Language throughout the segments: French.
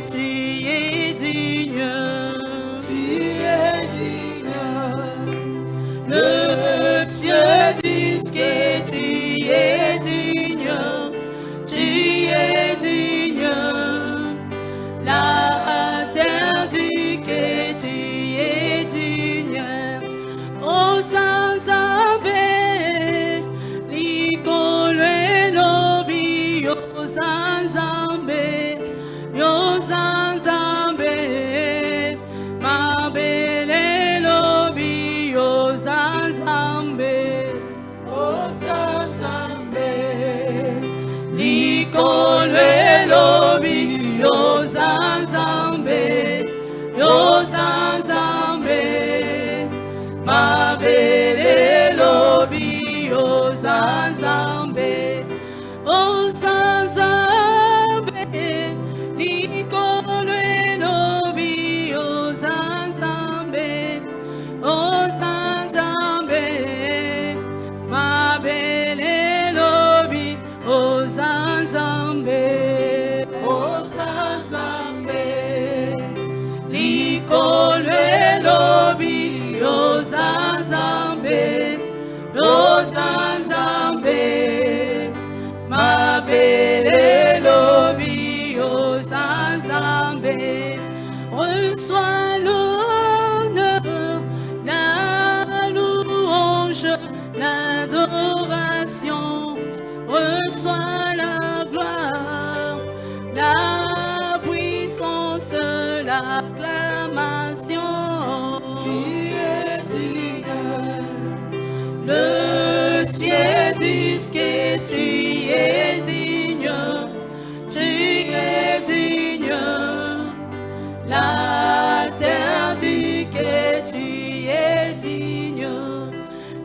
tu es digne. Tu es digne. Le ciel dit que tu es digne. Tu es digne. La terre dit que tu es digne. Au Sanzambe, l'icône et l'obi, au Sanzambe, au Sanzambe, ma belle l'obi, au Sanzambe, Au Sanzambe, l'icône et l'obi, au Sanzambe, au Sanzambe, ma belle lobby, oh Sanzambe, l'icône et lobby, oh Sanzambe, ma belle lobby, oh Sanzambe, Au Sanzambe, l'icône et lobby, oh Sanzambe, oh Sanzambe, ma belle lobby, oh Sanzambe, reçois l'honneur, la louange, l'adoration, reçois la gloire, la puissance, l'acclamation. tu es digne. Le ciel dit que tu es digne, tu es digne. La terre dit que tu es digne,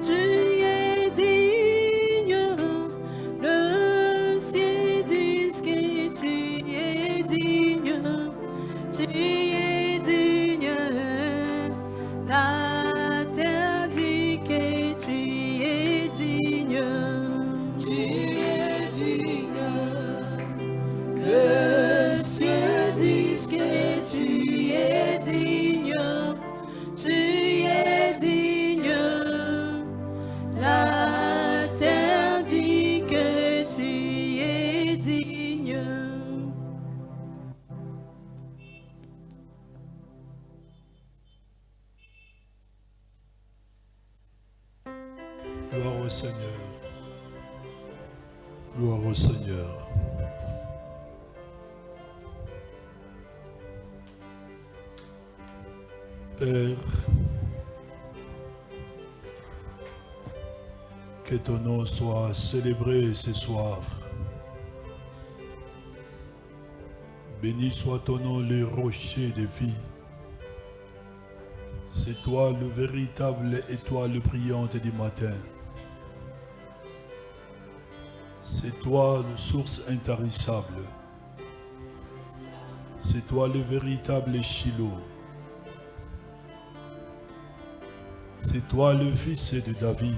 tu es digne. Le ciel dit que tu es digne, tu es digne. La terre dit que tu es digne. Tu es digne. Le ciel dit que tu es digne. Tu es digne. La terre dit que tu es digne. Gloire au Seigneur. Gloire au Seigneur. Père, que ton nom soit célébré ce soir. Béni soit ton nom, le rocher de vie. C'est toi le véritable étoile brillante du matin. C'est toi la source intarissable. C'est toi le véritable Shiloh. C'est toi le fils de David.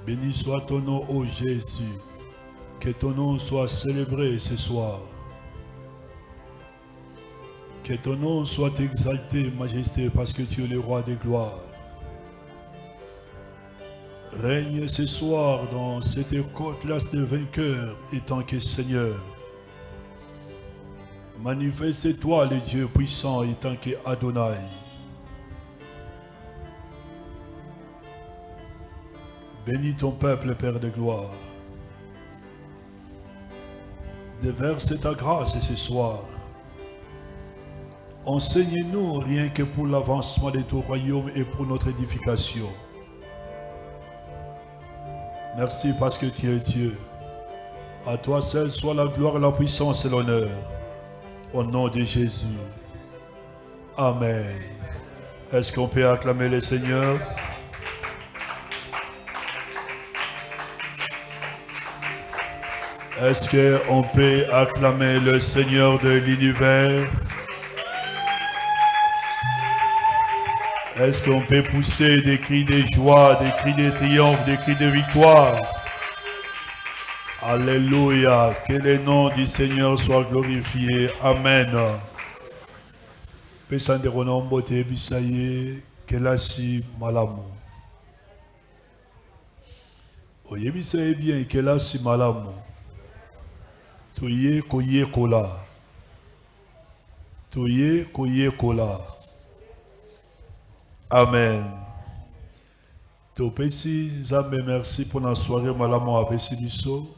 Béni soit ton nom, ô Jésus. Que ton nom soit célébré ce soir. Que ton nom soit exalté, Majesté, parce que tu es le roi des gloires. Règne ce soir dans cette classe de vainqueurs et tant que Seigneur. Manifeste-toi, le Dieu puissant, et tant que Adonai. Bénis ton peuple, Père de gloire. Déverse ta grâce ce soir. Enseigne-nous rien que pour l'avancement de ton royaume et pour notre édification. Merci parce que tu es Dieu. À toi seul soit la gloire, la puissance et l'honneur. Au nom de Jésus. Amen. Est-ce qu'on peut acclamer le Seigneur? Est-ce qu'on peut acclamer le Seigneur de l'univers? Est-ce qu'on peut pousser des cris de joie, des cris de triomphe, des cris de victoire? Alléluia. Que le nom du Seigneur soit glorifié. Amen. Pesande ronombo te bisaye kelasi malamu. Oyebisaye bien kelasi malamu. Toye koye kola. Toye koye kola. Amen. Topesi Nzambe merci pour la soirée malamu apesi biso.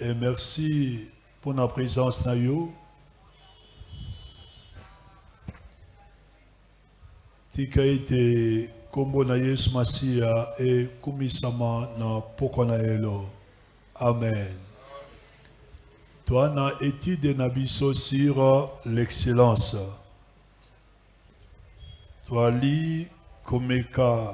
Et merci pour la présence na yo. Tika ete kombo na Yesu Masia e kumisama na poko na elo. Amen. Toi na étude na biso sur l'excellence. Toi li komeka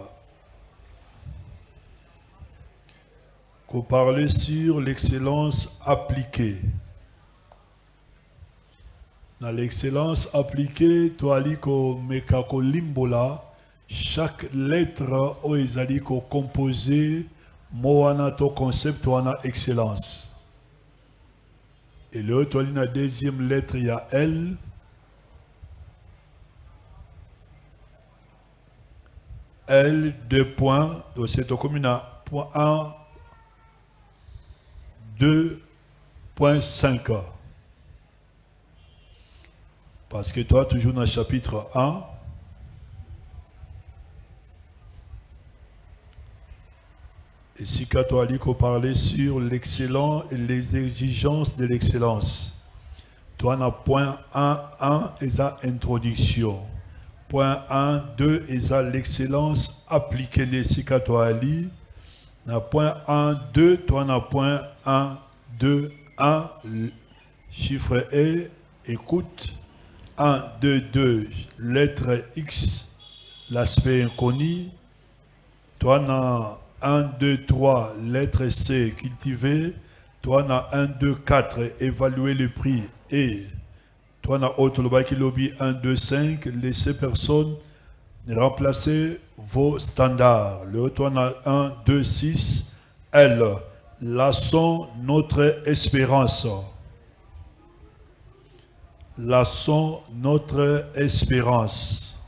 qu'on parlait sur l'excellence appliquée. Dans l'excellence appliquée, toi liko mekako limbola, chaque lettre o ezali ko composé moana to concept wana excellence. Et là, toi la deuxième lettre il y a L. L 2 points, donc c'est au commune à point 1 2.5. Parce que toi, toujours dans le chapitre 1, et si toi, Ali, qu'on parlait sur l'excellence et les exigences de l'excellence. Toi, dans point 1, et ça, introduction. Point 1, 2, et ça, l'excellence appliquée de Sika, toi, Ali. Dans point 1, 2, toi, dans point 1, 2, 1, chiffre E, écoute. 1, 2, 2, lettre X, l'aspect inconnu. Toi, dans 1, 2, 3, lettre C, cultiver. Toi, dans 1, 2, 4, évaluer le prix. Et toi, dans autre lobby 1, 2, 5, laissez personne remplacer vos standards. Le toi, dans 1, 2, 6, L, laissons notre espérance. Laissons notre espérance.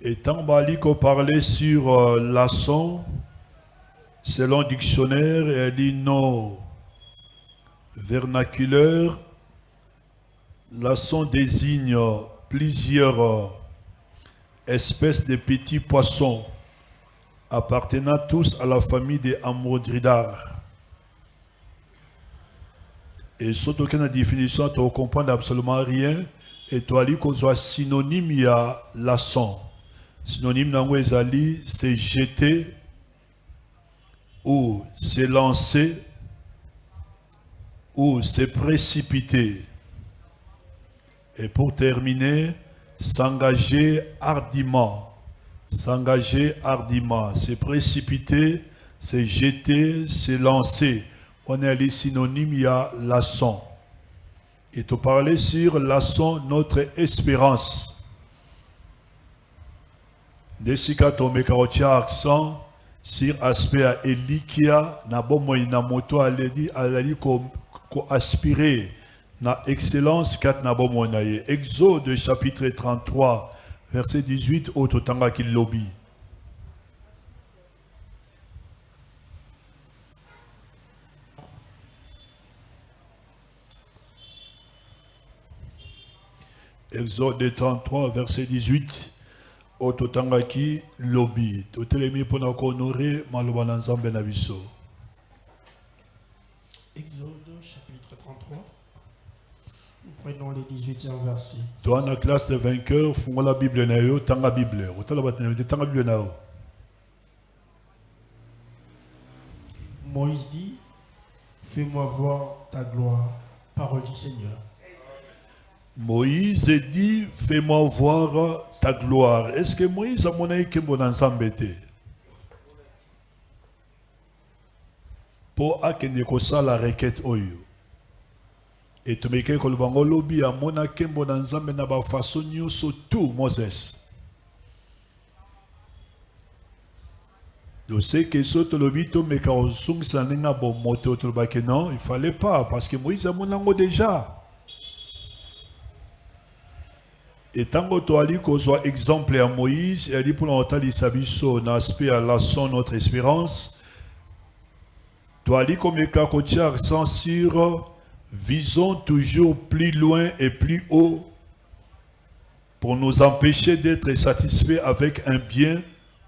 Et tant Baliko parlait sur laçon, selon le dictionnaire, elle dit non vernaculaire. Laçon désigne plusieurs espèces de petits poissons appartenant tous à la famille des Amodridaires. Et surtout qu'une définition, tu ne comprends absolument rien. Et tu as dit qu'on soit synonyme, il y a laçon. Synonyme dans Wezali, c'est jeter ou c'est lancer ou c'est précipiter. Et pour terminer, s'engager hardiment. S'engager hardiment, c'est précipiter, c'est jeter, c'est lancer. On est les synonymes, il y a laçon. Et tu parlais sur laçon, notre espérance. Desika tomeka otia accent sur aspect à Elikia, na bomo ina moto aledi ko aspirer na excellence kat na bomo na ye. Exode chapitre 33. Verset 18, au Totanga qui lobby. Exode 33, verset 18, au Totanga qui lobby. Totelemi pour nous honorer, Maloba Nzambe na biso. Exode chapitre 33. Nous prenons les 18e versets. Toi, dans la classe de vainqueurs, font la Bible na yo, tanga Bible. Tanga Bible na yo. Moïse dit, fais-moi voir ta gloire, parole du Seigneur. Moïse dit, fais-moi voir ta gloire. Est-ce que Moïse a mon aïe qui est ensemble? Pour akende ko la requête oyo. Et tu me dis que le bango lobby a mona kembo dans Nzambe na ba façon nyonso tout Moses. Je sais que ce lobby to me ka osung saninga bon moto to ba que non, il fallait pas parce que Moïse a monango déjà. Et tant que tu as dit qu'on soit exemple à Moïse, il dit pour l'entendre il s'abisso n'aspect à la son notre espérance. Tu as dit comme le cas qu'on tient accent sur visons toujours plus loin et plus haut pour nous empêcher d'être satisfaits avec un bien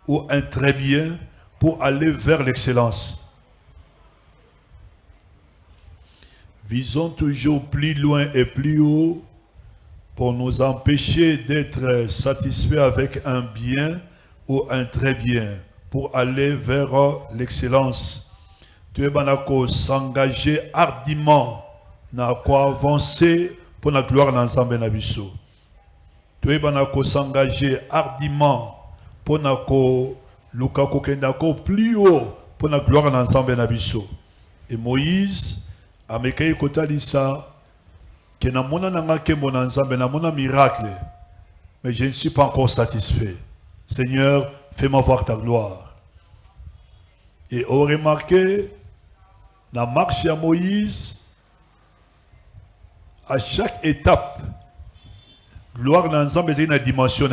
ou un très bien pour aller vers l'excellence. Visons toujours plus loin et plus haut pour nous empêcher d'être satisfaits avec un bien ou un très bien pour aller vers l'excellence. Tu es s'engager hardiment na quoi avancer pour la gloire d'Ensemble Nabiso. Tu es s'engager hardiment pour na ko luka kokendako plus haut pour la gloire d'Ensemble Nabiso. Et Moïse a mekai kotalisa que na mona nanga kembo na Nzambe na mona miracle, mais je ne suis pas encore satisfait. Seigneur, fais-moi voir ta gloire. Et on remarqué la marche à Moïse. À chaque étape, gloire dans l'ensemble est une dimension.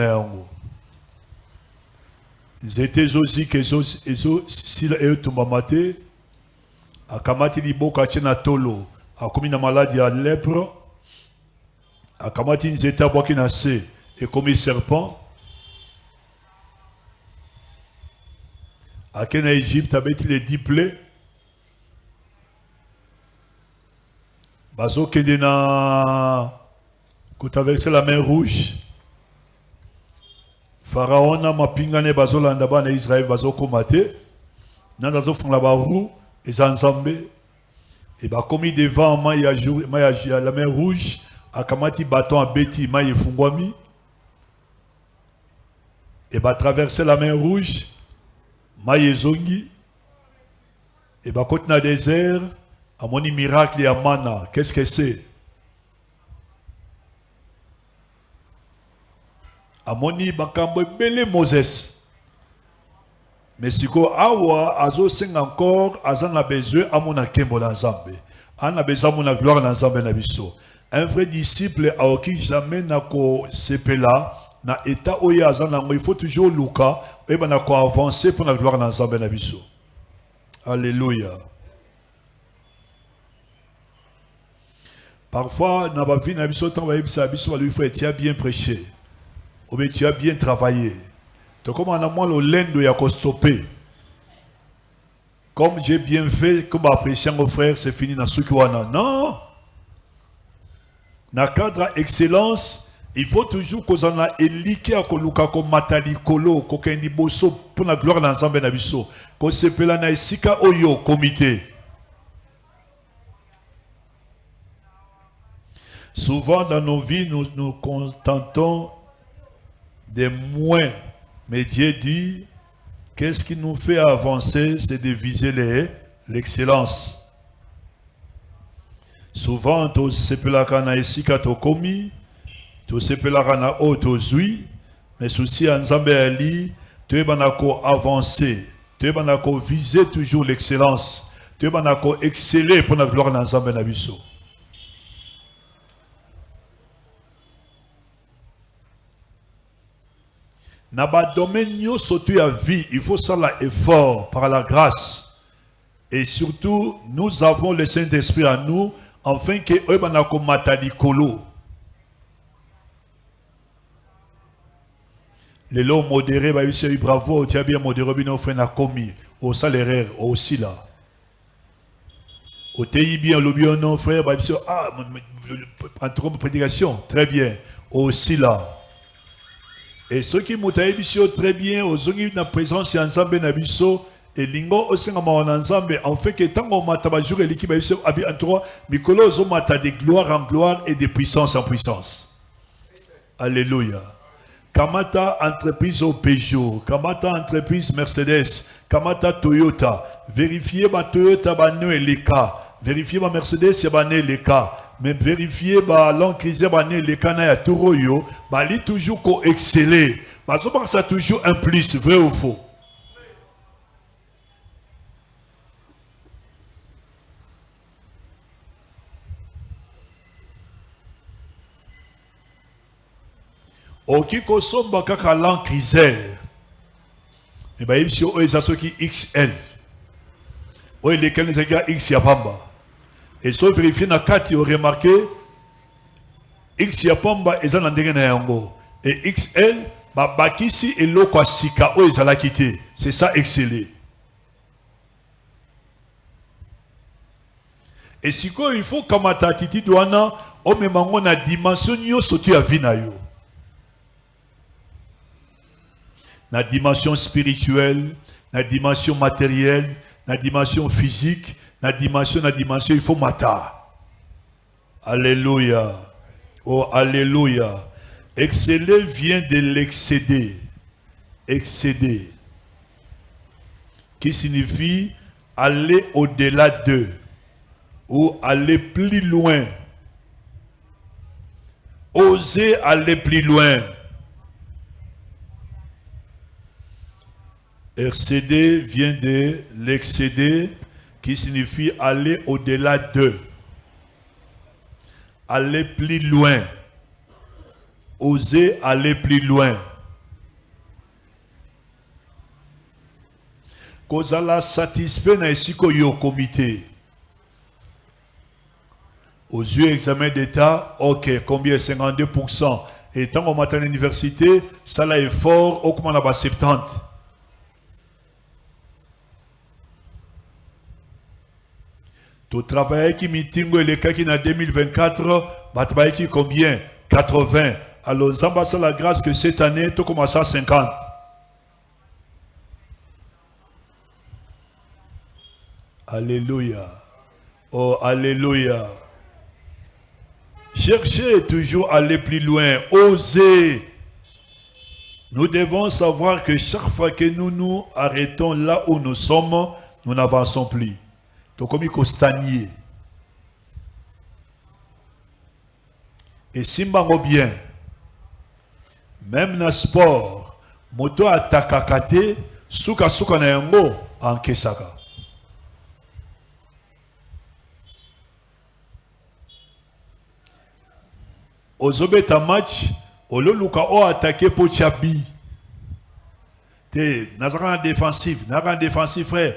Ils étaient aussi que si la etomamate, à Kamati Liboka Tchena Tolo, à commis la maladie à lèpre, à Kamati Nzeta Bokinase et commis serpent, à Kena Égypte, avec les 10 plaies. Bazo Kedena, quand tu as versé la mer rouge, Pharaon a mapingane Bazo Landaba na Israël, Bazo Komate, Nandazo font la barou, et Zanzambe, et bah comme il devant Maya la mer rouge, à Kamati bâton à Betty, Maya Fungwami, et bah traverser la mer rouge, Maya Zongi, et bah côté na désert, à mon miracle et à mana, qu'est-ce que c'est? À mon bakambo belé Moses. Mais si ko awa azo sing encore azan a besoin à mon akembo dans Nzambe. An a besoin mon gloire dans Nzambe na biso. Un vrai disciple a qui jamais n'a ko sepela na état oya azan na il faut toujours luka et ben na ko avancer pour la gloire dans Nzambe na biso. Alléluia. Parfois, dans la vie, tu as bien prêché. Ou bien tu as bien travaillé. Tu comme en amont le lendo y a stoppé. Comme j'ai bien fait, comme apprécié mon frère, c'est fini dans ce qu'il y a. Non. Dans le cadre d'excellence, il faut toujours qu'on en a éliqué à Koluka, comme Matali Kolo, Kokendi Bosso, pour la gloire dans l'ensemble d'Abisso. Qu'on se peut la Naïsika Oyo, comité. Souvent dans nos vies, nous nous contentons des moins. Mais Dieu dit, qu'est-ce qui nous fait avancer? C'est de viser l'excellence. Souvent, tu sais pas la ici quand tu commis, tu sais pas la auto zui, mais souci en Zambéali, tu es avancer, tu es viser toujours l'excellence, tu es exceller pour la gloire dans Zambénabiso. Dans le domaine surtout à vie, il faut ça l'effort par la grâce. Et surtout, nous avons le Saint-Esprit à nous, afin que eux banako matali kolo. Les lots modérés, bravo, tu as bien modéré, bien fait na commis, au salaire, aussi là. Au TI bien, le bien non frère, ah, en trop de prédication, très bien, aussi là. Et ceux qui m'ont dit très bien, aux gens qui sont présence ensemble nabiso et lingo aussi ensemble, en fait que tant qu'on m'a tabajou et l'équipe abi en trois, Mikolo zo mata de gloire en gloire et de puissance en puissance. Alléluia. Kamata entreprise au Peugeot, Kamata entreprise Mercedes, Kamata Toyota. Vérifiez ma Toyota bané les cas, vérifiez ma Mercedes bané les cas. mais vérifier ba l'encrisé ba né les cana ya toroyo ba li toujours ko exceller ba so ça toujours un plus, vrai ou faux? Oki ko somba kaka l'encrisé et ba yimsi o ezaso ki XL o les cana ya X ya pamba. Et sauf vérifier na kati au remarqué X ya pamba eza na ndenge na yango et XL ba bakisi eloko sika o ezala kité, c'est ça exceller. Et siko il faut kamata attitude wana o memango na dimension nyonso tu ya vie na yo, na dimension spirituelle, na dimension matérielle, na dimension physique, na dimension, il faut mata. Alléluia. Oh, alléluia. Exceller vient de l'excéder. Excéder. Qui signifie aller au-delà d'eux. Ou aller plus loin. Oser aller plus loin. Excéder vient de l'excéder, qui signifie aller au-delà d'eux, aller plus loin, oser aller plus loin. Kozala satisfait na esiko yo comité. Aux yeux examen d'état, ok, combien 52%. Et tant qu'on matin à l'université, ça là est fort, au comment on a 70. Tu travailles qui meeting les cas qui en 2024, tu travailles qui combien 80. Alors, Zamba c'est la grâce que cette année, tu commences à 50. Alléluia. Oh, alléluia. Cherchez toujours à aller plus loin. Osez. Nous devons savoir que chaque fois que nous nous arrêtons là où nous sommes, nous n'avançons plus. Donc, comme il faut stagner. Et si je bien, même dans le sport, moto atakakate, suka suka na yango en kesaka. Ozobeta match, ololuka o attaqué pour Tchabi. Nazara défensif, frère.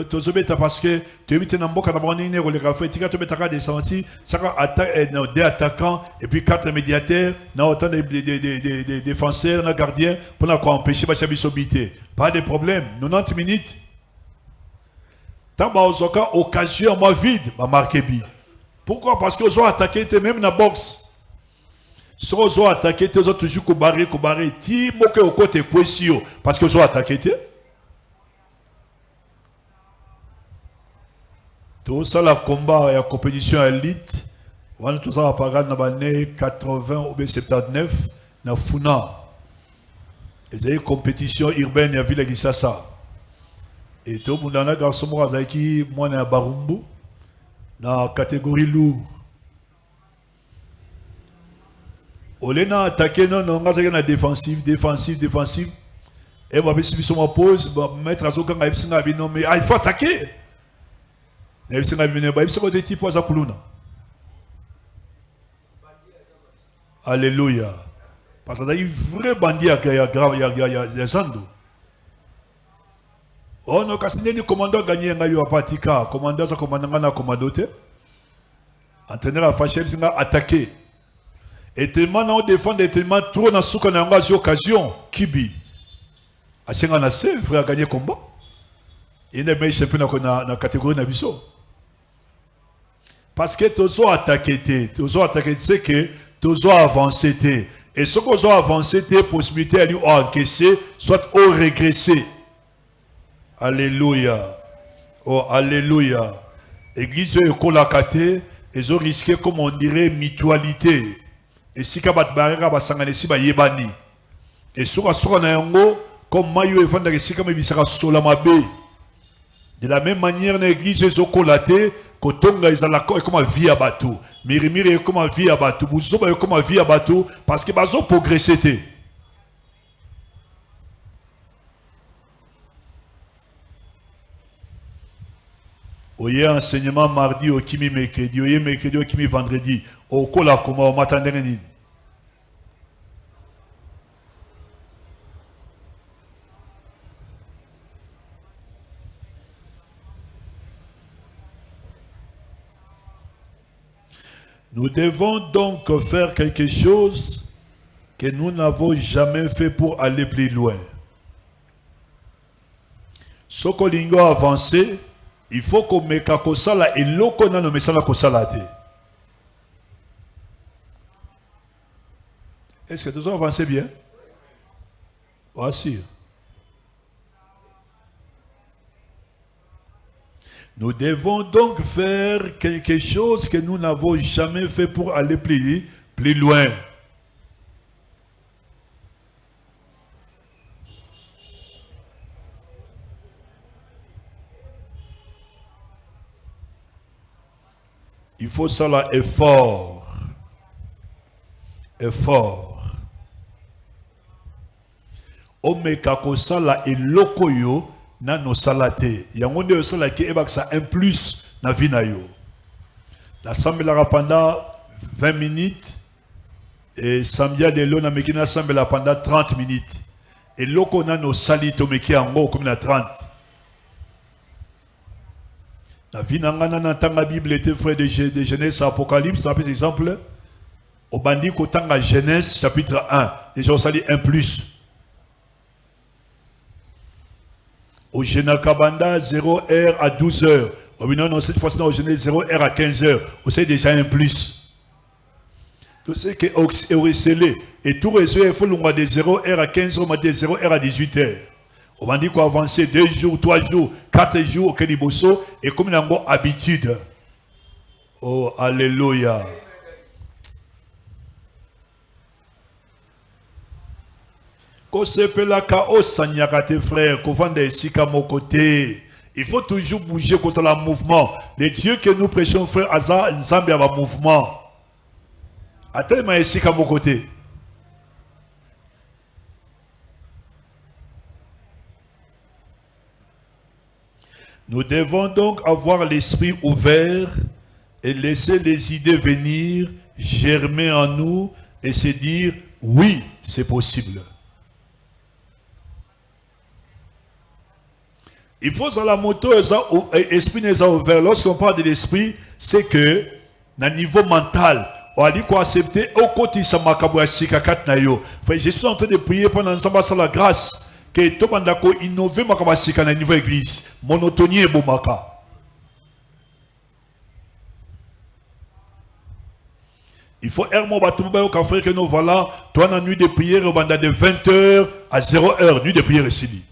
Tozobeta parce que tu es na mboka na bonine ko le café, tu as betaka défensif, chacun attaque deux attaquants et puis 4 médiateurs, na autant de défenseurs, na gardiens pour empêcher Tchabi sobité. Pas de problème, 90 minutes. Tant ba ozoka occasion moi vide, ba marquer bi. Pourquoi? Parce que ils ont attaqué même na boxe. Si ils ont attaqué, ils ont toujours cobaré, ti moke au côté question parce qu'ils ont attaqué. Tout ça, la combat et la compétition élite, on a tout ça à Pagan dans les années 80 ou 79, dans Funa. Ils ont une compétition urbaine, il y a ville qui ça. Et tout le monde a un garçon qui moi dans Barumbu, dans la catégorie lourd. On a attaqué, non, on a défensif. Et on va sur ma pause, mettre à ce qu'on a non, mais il faut attaquer. Il faut des types à Kuluna. Alléluia. Parce qu'il y a un vrai bandit qui a Zando. Oh non, quand le commandant gagné un gagnant à Patika, commandant sa commandant na commandoté, entraîneur a fâché, il a attaqué. Et tellement on défend, et tellement trop dans ce qu'on a eu occasion, Kibi. A chenga na se, frère a gagné combat. Il n'est pas champion dans la catégorie Nabiso. Parce que tous ont attaqué, c'est que tous ont avancé. Et ce qu'on a avancé, possibilité à lui encaisser, soit au régresser. Alléluia. Oh, alléluia. Église Ekolakate, ils ont risqué, comme on dirait, mutualité. Et si kabat barera basanganesi ba yebani. Et soka na yango comme mayo evanda ke sika mebisaka sola mabe. De la même manière, l'église est colaté, kotonga izalako comme vie à bateau. Mirimiri est comme vie à bateau. Bouzoba est comme vie à bateau parce que bazo progressé. Oye enseignement mardi au kimi mercredi, oye mercredi au kimi vendredi. Au kola kuma au matandeni. Nous devons donc faire quelque chose que nous n'avons jamais fait pour aller plus loin. Sokolingo avancé, il faut qu'on mette à kosala et l'oko na no mesala kosala te. Est-ce que nous avons avancé bien? Voici. Nous devons donc faire quelque chose que nous n'avons jamais fait pour aller plus loin. Il faut ça là, effort. Effort. Omeka kosala elokoyo na no salate. Yango nde osala ki ebaksa un plus na vie na yo. L'assemblée pendant 20 minutes et samedi de l'on a mekina assemblée pendant 30 minutes. Et loko na no sali to meki ango comme na 30. La vie n'angana n'entend Bible était frère de Genèse à Apocalypse, par exemple, au bandit qu'autant Genèse chapitre 1, déjà on sali 1 plus. Au Génakabanda 0h à 12h. Au non, cette fois-ci au Genèse 0h à 15h. On sait déjà 1 plus. Tout ce qui est recélé. Et tout recélé, il faut le de 0h à 15h, on de 0h à 18h. On m'a dit qu'on avançait 2 jours, 3 jours, 4 jours au Keniboso et comme il a une habitude. Oh, alléluia. Ko sepelaka o sanyaka tes frères, ko vende sika mon côté. Il faut toujours bouger contre le mouvement. Les dieux que nous prêchons, frère, Aza, Nzambi a un mouvement. Attends, sika mon côté. Nous devons donc avoir l'esprit ouvert et laisser les idées venir, germer en nous et se dire, oui, c'est possible. Il faut que la moto l'esprit n'est ouvert. Lorsqu'on parle de l'esprit, c'est que, à niveau mental, on a dit qu'on accepter au côté de je suis en train de prier pendant la grâce. Que tout le monde innové makabasika na niveau église monotonie et bomaka. Il faut ermo batumba au café que nous voilà toi na nuit de prière au banda de 20h à 0h nuit de prière ici.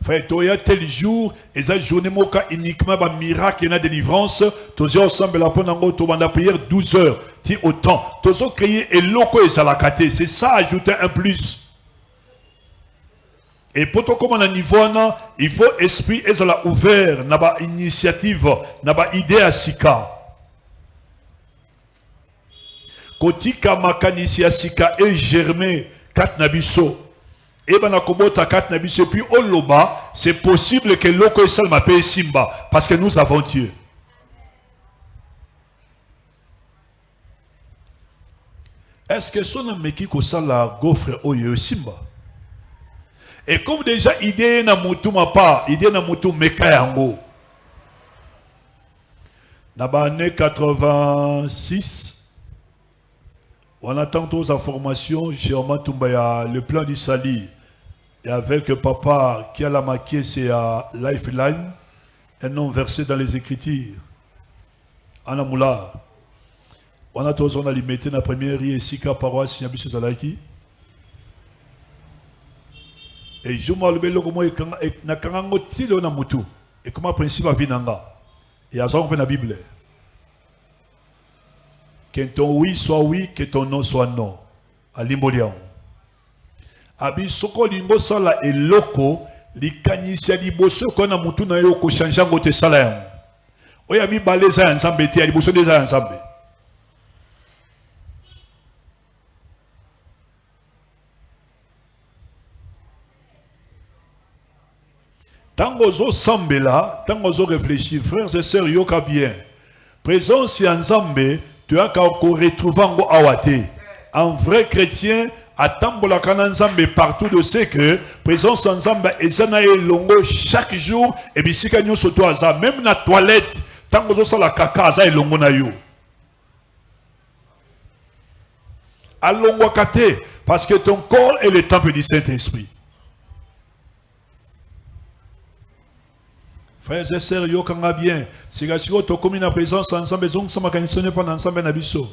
Frère, il y a tel jour, et cette journée, uniquement un miracle et une délivrance. Tous ensemble, la prière 12 heures. Ti autant. Tous créé et loco et salakate. C'est ça, ajouter un plus. Et pour tout comme on a niveau, il faut esprit et ça ouvert, n'a pas initiative, n'a pas idée à sika. Kotika makanisi à sika et germé, kat nabiso. Et ben puis au loba, c'est possible que l'oko sal m'appelle Simba parce que nous avons Dieu. Est-ce que son ameki ko sala gofre oyo Simba? Et comme déjà idée na mutu ma pas, idée na mutu meka yango. Na ba année 86 on attend toutes les informations chez Oma Tumbaya, le plan du Sali. Et avec papa qui a la maquille, c'est à Lifeline, un nom versé dans les Écritures. Anna Moula. On a tous limité la première ici, car paroisse, il y a Bissou Zalaki. Et je m'en vais et na kangango tilo na mutu. Et comment principe à vinanga. Et à ça on peut la Bible. Que ton oui soit oui, que ton non soit non. À l'Imbolian. Abi soko limbo sala eloko likanisi liboso kona mutu na yo ko changer ngote sala yango. Oya bi baleza ya nzambe te liboso deza ya nzambe. Tango zo sambela, tango zo réfléchir, frères et sœurs, yoka bien. Présence ya nzambe, tu as qu'à retrouver ngo awate. Un vrai chrétien, atambola kana nzambe partout de ce que présence ya nzambe ezana elongo chaque jour et bisika nyoso to aza même na toilette, tango zo sala kaka aza elongo na yo. Alongo kate parce que ton corps est le temple du Saint-Esprit. Frères et sœurs, yo kanga bien. Si tu as commis la présence ensemble, ils ont ça mécanisé pendant ensemble nabiso.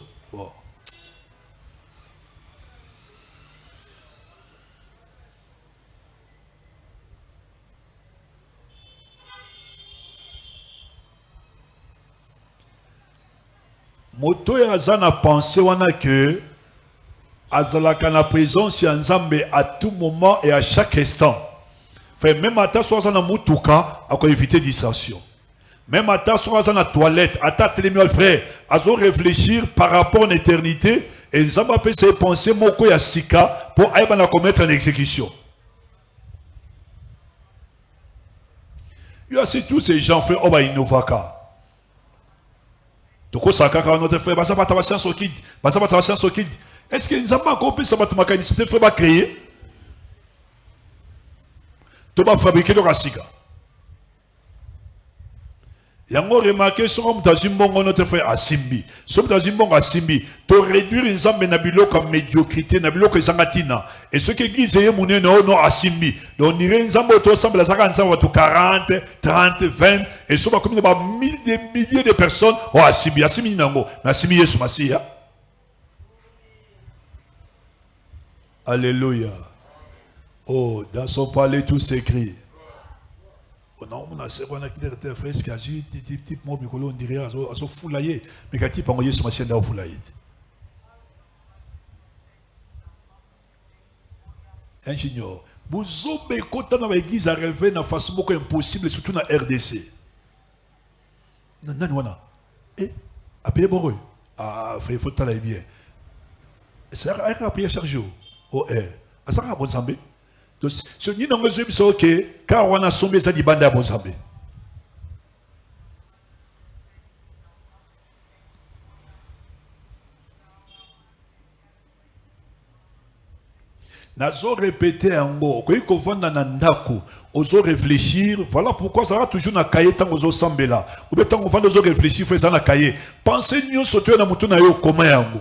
Moto ya zana pensé wana que azalaka na présence ya nzambe à tout moment et à chaque instant. Même à ta soirée dans mutuka, à quoi éviter distraction. Même à ta soirée dans la toilette, à ta télémiol frère, à réfléchir par rapport à l'éternité, et ils ont appelé ses pensées moko ya sika pour aller commettre en exécution. Il y a tous ces gens fait oh bah innovaka. Donc ça kaka notre frère, bah ça va travailler sur kid, bah ça va travailler sur kid. Est-ce que nous avons compris ça va te mécanicité fait pas créer? Tu vas fabriquer le rasika. Et on a remarqué sur notre frère Asimbi. Sur Asimbi, tu réduire les hommes comme médiocrité, comme zangatina. Et ce qui est dit, non Asimbi. Donc on dirait les hommes autour semble 40, 30, 20. Et sur la commune, des milliers de personnes au Asimbi. Asimbi nango. Asimbi Yesu Masiya. Alléluia. Oh, dans son palais, tout s'écrit. Oh non, on a des frères qui ont dit, type moi, on dirait, à son foulaye, mais quand il parle, sur ma chaîne d'au foulaye. Ingénieur, vous avez quand on a l'église à rêver dans façon beaucoup impossible, surtout dans RDC. Non, non, non. Eh, appelez Boré. Ah, il faut t'aller bien. C'est à payer chaque jour. Oh, eh, à ça, à bon sambe. Donc, ce n'est pas ce que car on a sommé ça dit bande à Bozambe. Nazo répéter en gros, quand on va dans Nandako, oso réfléchir, voilà pourquoi ça va toujours na cahier tant oso sambela. Ou bien tant on va oso réfléchir, faut ça na cahier. Pensez nous sauter na mutu na yo comment yango.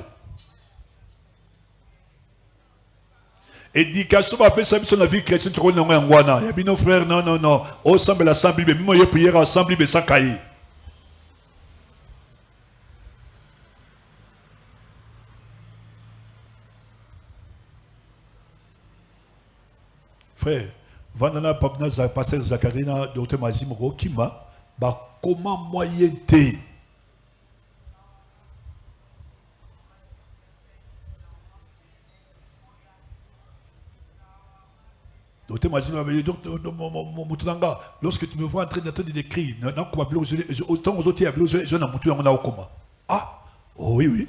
Éducation va appeler ça sur la vie chrétienne trop non ngwana. Ya bino frère non non non. Au semble la semble mais moi yo prière ensemble mais sans cahier. Frère, vandana papna za pasteur Zakarina docteur Mazim Rokima ba comment moyen té. Docteur Mazim m'a dit, lorsque tu me vois en train d'entendre des cris, autant aux autres, je n'ai pas. Ah, oh oui, oui.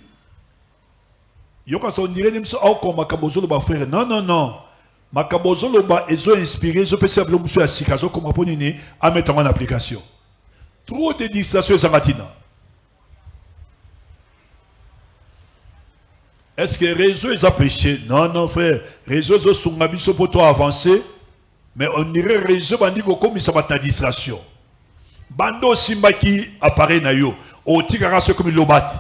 Non, non, non. Makabozolo ba ezo inspiré, je peux savoir le monsieur Asikazo comme répondre à mettre en application. Trop de distractions et matina. Est-ce que réseau est péché? Non, non, frère. Réseau est son abisso pour toi avancer. Mais on dirait réseau bandi comme ça va ta distraction. Bando simba qui apparaît na yo. O tika raso comme l'obati.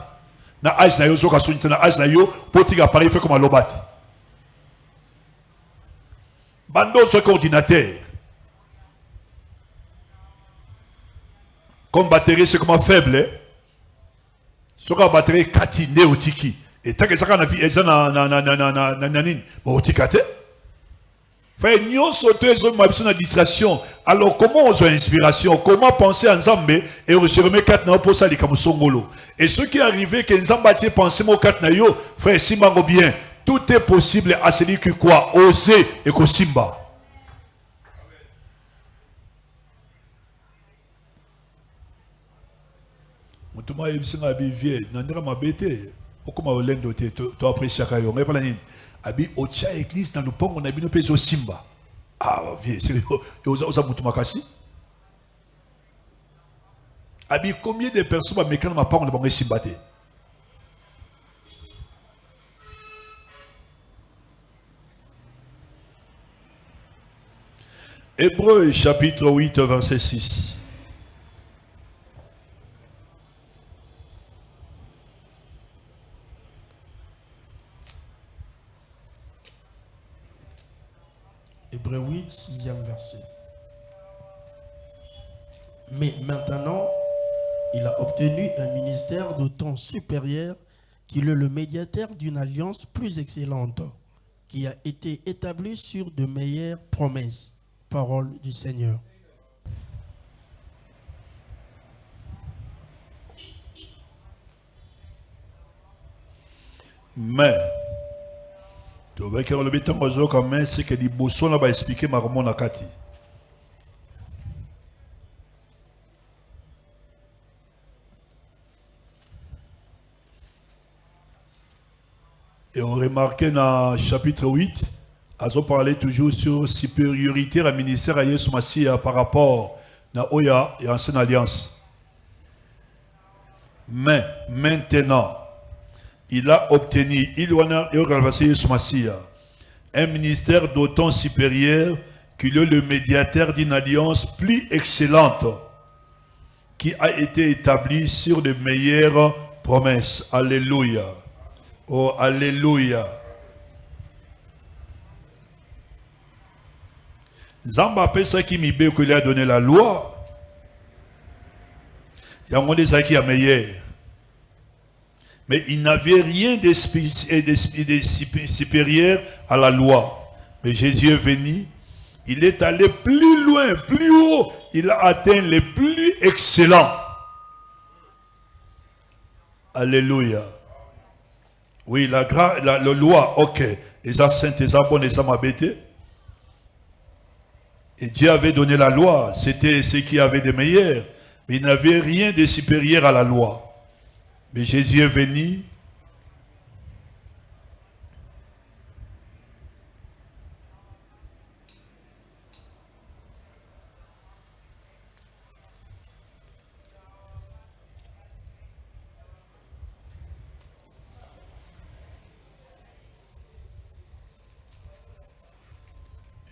Na âge na yo, zo kasunita na âge na yo, pour tika apparaît fait comme l'obati. Bando sur coordinateur. Comme batterie, c'est comme faible. Sur la batterie, katine ou tiki. Et tant que ça a vie, ça nanine. Bon, tikate. Fait nous sauter sur la distraction. Alors comment on a inspiration? Comment penser ensemble et je remets 4 na pour ça les comme songolo. Et ce qui est arrivé que nous avons bâti penser mon 4 na yo, frère Simango bien. tout est possible à celui qui croit, oser et kosimba. Mutuma yebsinga bivie nandira mabete okoma olendo te to apprécier kayo mais pas nini abi ocha église na lupongo na bino peso simba ah vie c'est oza mutuma kasi abi combien de personnes ba mekana mapango na bango simba te. Hébreux chapitre 8 verset 6. Hébreux 8, 6e verset. Mais maintenant, il a obtenu un ministère d'autant supérieur qu'il est le médiateur d'une alliance plus excellente, qui a été établie sur de meilleures promesses. Parole du Seigneur. Mais c'est que les bossons va expliquer ma remon kati. Et on remarquait dans chapitre 8, ils ont parlé toujours sur supériorité à ministère à Yesu Massia par rapport à Oya et Ancienne Alliance. Mais maintenant, il a obtenu, un ministère d'autant supérieur qu'il est le médiateur d'une alliance plus excellente qui a été établie sur de meilleures promesses. Alléluia. Oh, alléluia. Zamba pesa qui m'a qu'il a donné la loi. Il y a un des qui est meilleur. Mais il n'avait rien de supérieur à la loi. Mais Jésus est venu, il est allé plus loin, plus haut, il a atteint les plus excellents. Alléluia. Oui, la loi, ok. Les saintes, les bonnes, les amabétés. Et Dieu avait donné la loi, c'était ce qui avait de meilleur. Mais il n'avait rien de supérieur à la loi. Mais Jésus est venu.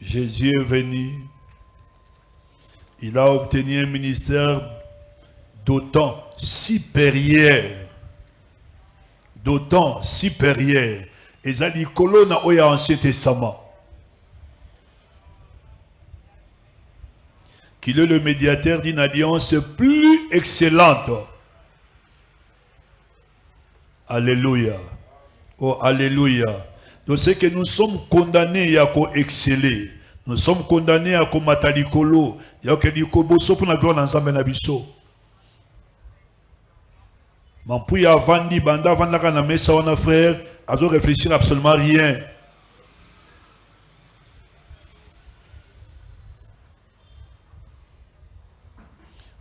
Jésus est venu. Il a obtenu un ministère d'autant supérieur. D'autant supérieur. Et ça dit colonne au Ancien Testament. Qu'il est le médiateur d'une alliance plus excellente. Alléluia. Oh, alléluia. Donc c'est que nous sommes condamnés à exceller. Nous sommes condamnés à combattre l'icolo. Il y a que du koboso pour la gloire ensemble nabiso. Mampouy a vendu banda vandaka na mesa wana frère, azo réfléchir absolument rien.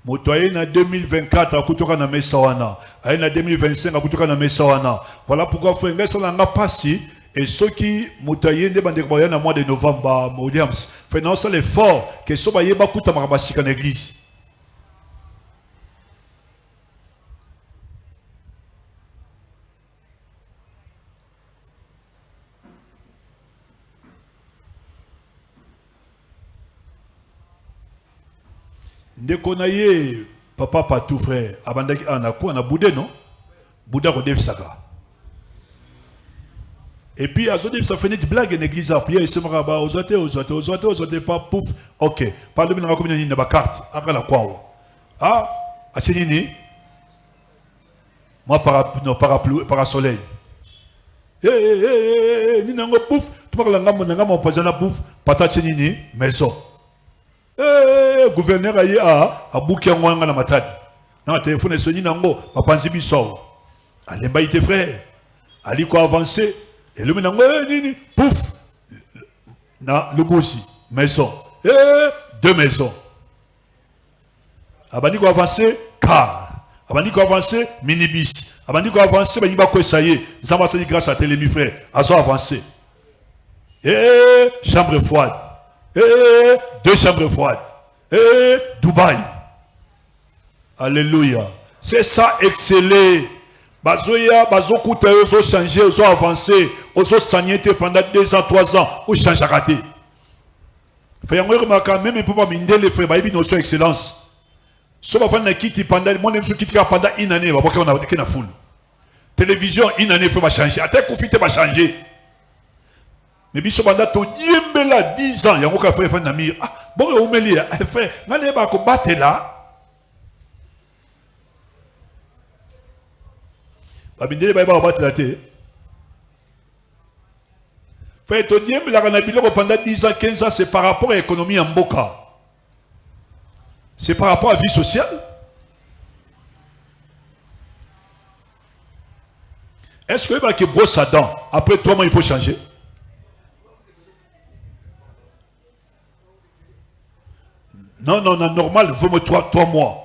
Motoye na 2024 akutoka na mesa wana, aye na 2025 akutoka na mesa wana. Voilà pourquoi frère ngesa nga passi et ceux qui motoye nde bande ko na mois de novembre Williams. Faisons l'effort que so ba yeba kuta makabashika na église. Ndekonaye papa patou frère abandaki anaku na boudé non bouda ko devsaka et puis azodi ça fait une blague en église à prier et se maraba ozote pas pouf OK parle de na comme ni na ba carte akala kwao ah achinini moi para soleil ni nango pouf tu parles ngamo pazana pouf patache nini maison gouverneur aye a bouki ngwanga na matadi na téléphone soni nango papanzi biso alemba ite frère ali ko avancer Et le maintenant, pouf, le bossi, maison, et 2 maisons. Abandi ko avancer, car. Abandi ko avancer, minibus. Abandi ko avancer, ben il va quoi ça y est. Nous avons grâce à Télémi frère. Azo avancer. Et chambre froide. Et 2 chambres froides. Et Dubaï. Alléluia. C'est ça, exceller. Bazoya, bazokuta, ozo changer, ozo avancer, ozo stagner pendant 2 ans, 3 ans, ou changer à rater. Fait un remarquer, même pour pas minder les frères, bah, il y a une notion d'excellence. Si on va quitter pendant, moi, je quitte pendant 1 année, on va a foule. Télévision, 1 année, il faut changer. Attends, confité va changer. Mais si on va 10 ans, il y a un frère, un ami. Ah, bon, on me dit, frère, on va combattre là. Babindele ba ba battre la terre. Fait au diable la ranabilo pendant 10 ans, 15 ans, c'est par rapport à l'économie en Boka. C'est par rapport à la vie sociale. Est-ce que tu brosse à dents, après 3 mois il faut changer? Non, normal, il faut me 3 mois.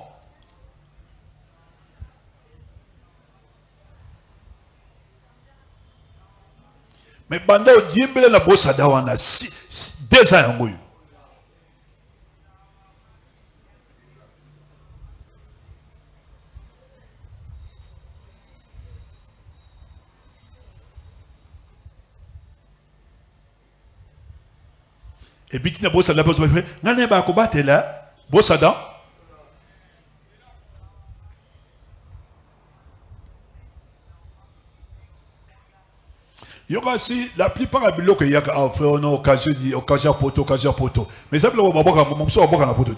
Mais pendant que Dieu la brosse à dents, on a 2 ans en et puis tu n'as pas la brosse à dents, on n'a pas combattre là, brosse à dents. Il y aura aussi la plupart des gens qui ont fait une occasion poto. Mais ça, c'est un poto.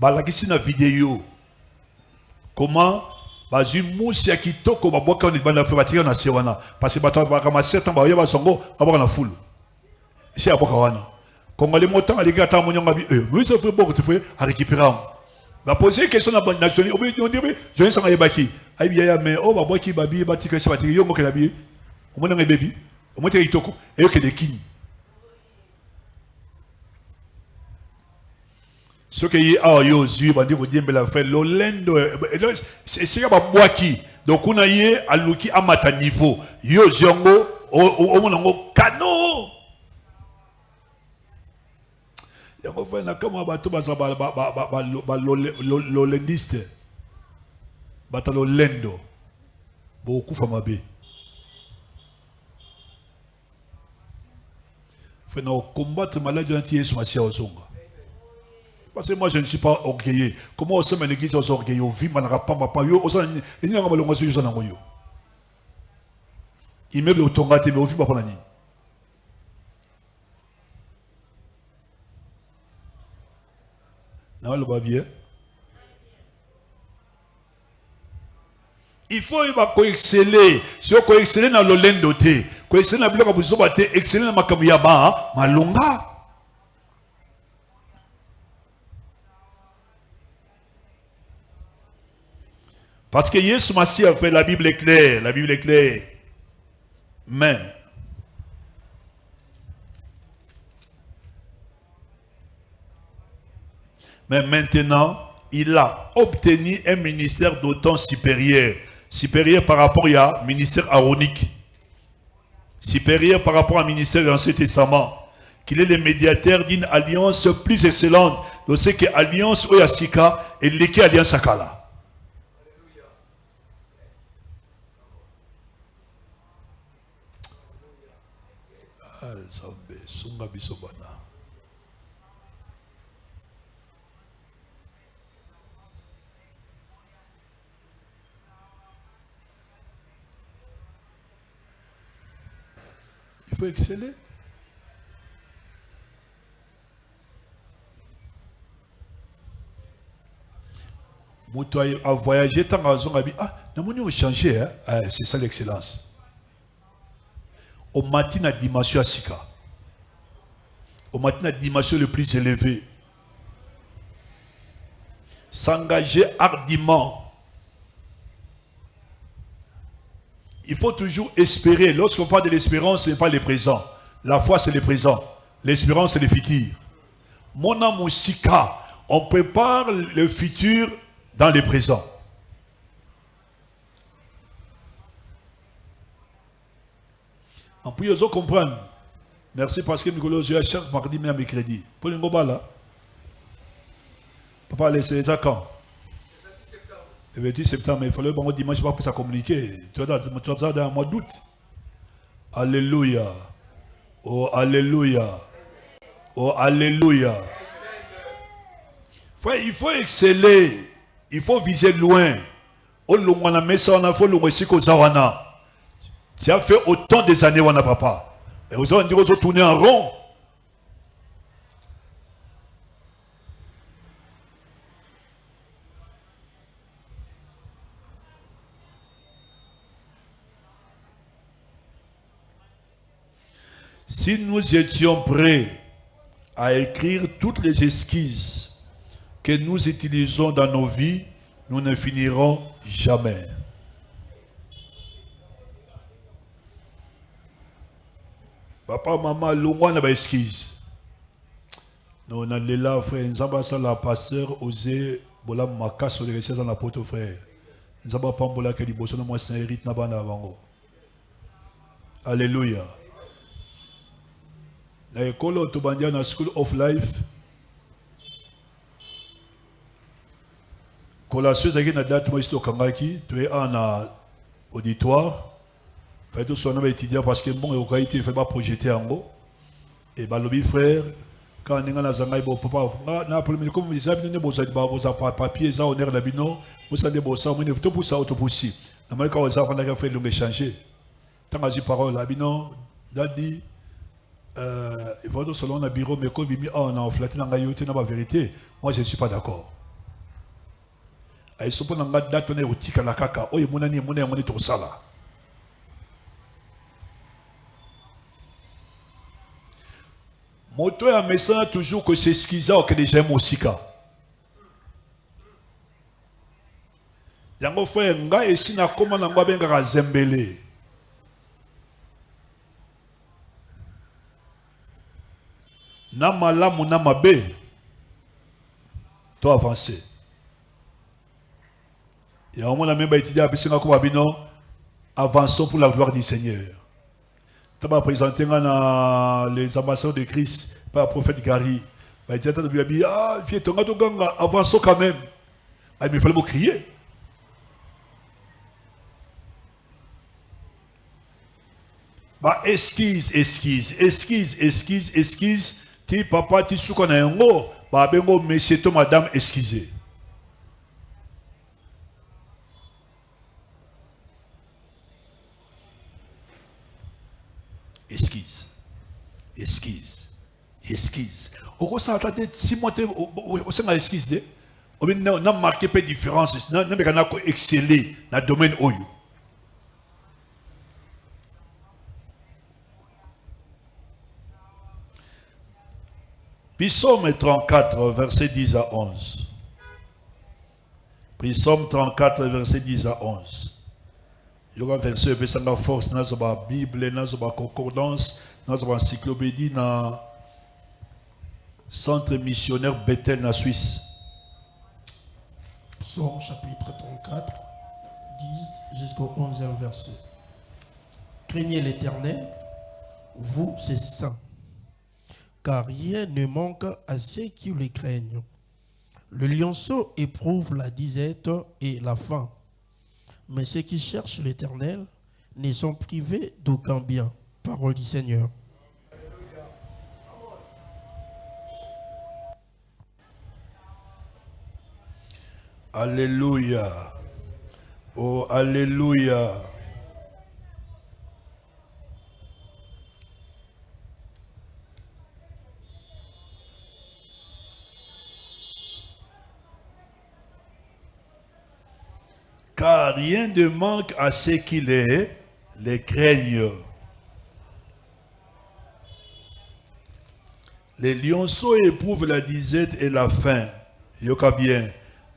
La vidéo. Comment bazu musi akitoko baboka on bana fa batira na sewana parce que bato ba kama 7 ans ba yeba songo aboka na full. Ici aboka wana. Congolais montant ali gata monyonga bi oui ça fait beaucoup tu fais à récupérer. Va poser une question à la nationalité. On dit, je vais s'en aller baki. Aïe, mais oh, bah, qui babi, bati, que c'est bati, yo, moi, que la bi. Au moins, on est baby. Au moins, tu es itoko. Et yo, que des king. Ce qui est, ah, yo, zui, bandi, vous dites, mais la fait, l'olendo, c'est un boaki. Donc, on a yé, à l'ouki, à mata niveau. Yo, ziongo, au moins, on cano. Il y a comme bateau l'olendiste bateau l'olendo beaucoup famabe fait nous combattre maladie anti esmacia ozonga parce que moi je ne suis pas orgueilleux comment on se met l'église aux orgueilleux vit manara pas yo osa ni ngamba longo zo yo na ngoyo immeuble otongate mais au vit pas pour la nuit. Non, le bien. Il faut exceller. Si on exceller dans le lendoté, exceller dans le bloc à vous exceller dans Makamuyaba, Malonga. Parce que Yesu Massi a fait la Bible est claire, Mais maintenant, il a obtenu un ministère d'autant supérieur. Supérieur par rapport à ministère aronique. Supérieur par rapport au ministère de l'Ancien Testament. Qu'il est le médiateur d'une alliance plus excellente. Donc c'est que l'alliance Oyasika et l'équipe alliance Sakala. Il faut exceller. Moto a voyagé tant à zone ah, nous avons changé, hein? C'est ça l'excellence. Au matin à dimension à Sika. Au matin à dimension le plus élevé. S'engager hardiment. Il faut toujours espérer. Lorsqu'on parle de l'espérance, ce n'est pas le présent. La foi, c'est le présent. L'espérance, c'est le futur. Mon amousika, on prépare le futur dans le présent. En plus, ils comprendre. Merci parce que Nicolas, je chaque mardi, mais à mercredi. Pour le là. Papa, laissez ça quand? Le 28 septembre, il fallait que dimanche pour ça communiquer. Tu as ça dans le mois d'août. Alléluia. Oh, alléluia. Oh, alléluia. Il faut exceller. Il faut viser loin. Oh, on a mis ça, on a fait le Wessiko Zawana. Tu as fait autant des années, on n'a pas. Et aux autres, on dit tourner en rond. Si nous étions prêts à écrire toutes les esquisses que nous utilisons dans nos vies, nous ne finirons jamais. Papa, maman, l'on a des esquisses. Nous on a là, frère, nous avons la pasteur osé, bola maka sur les recettes dans la porte, frère. Nous avons pas bola que les bossons de moi c'est un rite n'a pas d'avant. Alléluia. Dans l'école autobandia dans School of Life, collation c'est une date moi ici au Kangaki, tu es en auditoire. Fait tout son nom étudiant parce que bon et il fait pas projeter en haut. Et bah le frère quand on est dans zanga ibo papa na problème comme les amis ne bosa ba papier ça honneur la bino vous savez bosa on est tout pour ça auto possible. Na mal quand ça on a fait le échanger. Tant que j'ai parole la bino dadi il faut selon un bureau mais comme bimi on a flatté dans la vérité. Moi je ne suis pas d'accord. Ay sopo na date on est au tika la kaka. Oye monani monani tout ça là. Moto a message toujours que c'est ce qu'ils ont que les gens aussi ka. Yango frère nga esi na koma na ngwa benga zembele. Na malamu na mabe. To avancer. Et au moins la même étudiant a besoin ko babino avançons pour la gloire du Seigneur. Tu vas présenter les ambassadeurs de Christ par le prophète Gary. Il dit ah, viens, ton gars, avançons quand même. Ah, mais il fallait me crier. Bah, esquisse. Tu papa, tu sais qu'on a un mot. Bah, ben, monsieur, toi, madame, excusez. Esquisse. Au gros, ça a été 6 mois au sein de l'esquisse. On a marqué pas de différence. On a excellé dans le domaine où. Psaume 34, verset 10 à 11. Psaume 34, verset 10 à 11. Il y a un verset qui est force dans la Bible, dans la concordance, dans l'encyclopédie, dans le centre missionnaire Bethel en Suisse. Psaume chapitre 34, 10 jusqu'au 11e verset. Craignez l'Éternel, vous c'est saints, car rien ne manque à ceux qui le craignent. Le lionceau éprouve la disette et la faim, mais ceux qui cherchent l'Éternel ne sont privés d'aucun bien. Parole du Seigneur. Alléluia. Oh, alléluia. Car rien ne manque à ceux qui les craignent. Les lionceaux éprouvent la disette et la faim. Yoka bien.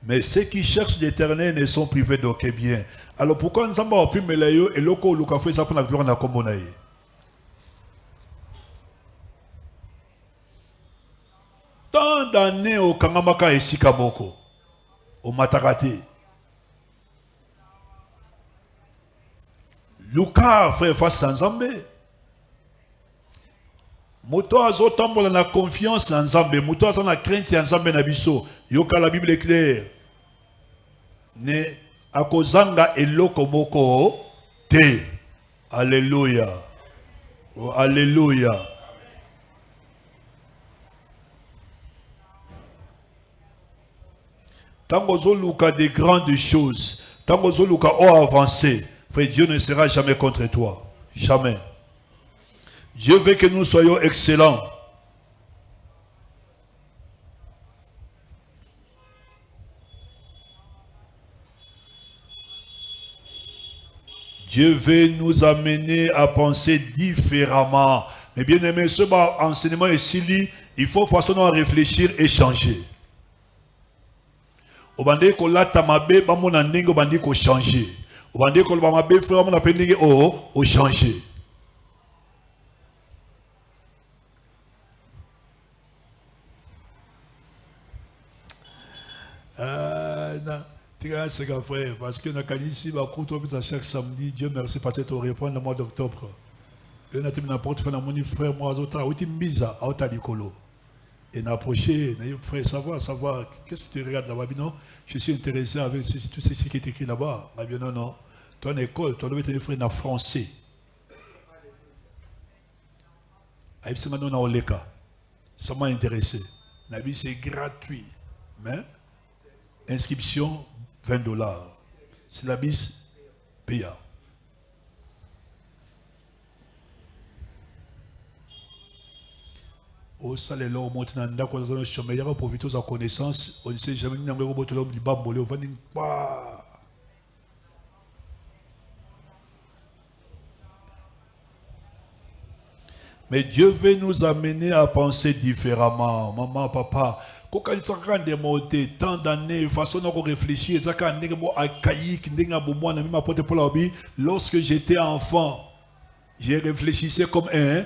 Mais ceux qui cherchent l'Éternel ne sont privés d'aucun bien. Alors pourquoi nous avons pu me l'aïe et loko luka fait ça pour la gloire de la commonaïe? Tant d'années au Kangamaka et Shikamoko, au Matakate. Luka fait face à Nzambe. Moto azo tambola na confiance en Nzambe, moto azo na crainte en Nzambe na biso. Yoka la Bible est claire. Ne akozanga eloko moko te. Alléluia. Oh, alléluia. Tango zo luka des grandes choses, tango zo luka o avancé, frère, Dieu ne sera jamais contre toi. Jamais. Dieu veut que nous soyons excellents. Dieu veut nous amener à penser différemment. Mais bien aimé, ce enseignement ici, il faut façonner à réfléchir et changer. Au bandé ko lata mabe ba mona ndenge au bandé ko changer. Au bandé ko ba mabe frère mona pendenge o changer. C'est un frère, parce que nous avons ici, chaque samedi, Dieu merci, parce que tu répondre le mois d'octobre. Et nous avons n'importe quel frère, moi, et nous approché, frère, savoir, qu'est-ce que tu regardes là-bas? Non, je suis intéressé avec tout ce qui est écrit là-bas. Non, non, toi, en école, tu dois être frère en français. Ça m'a intéressé. C'est gratuit. Mais, inscription, $20. Syllabus payant. Au salaire, on monte dans le chemin, il y a profité de la connaissance. On ne sait jamais si on va avoir l'homme du bambole, on va dire pas. Mais Dieu veut nous amener à penser différemment. Maman, papa, quand il s'agit de monter tant d'années, façon de réfléchir, lorsque j'étais enfant, j'ai réfléchissé comme un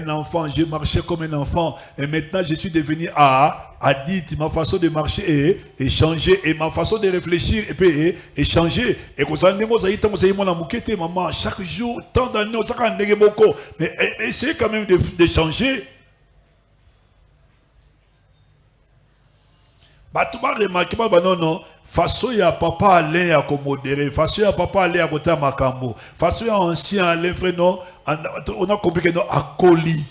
enfant, j'ai marché comme un enfant, et maintenant je suis devenu adulte. Ma façon de marcher est changée, et ma façon de réfléchir est changée. Et quand maman, chaque jour, tant d'années, mais essayez quand même de changer. Tu vas remarquer, non, façon ya papa aller à modérer, façon ya papa aller à côté à Makambo, façon ya ancien aller, frère, non, on a compris que non, à colis.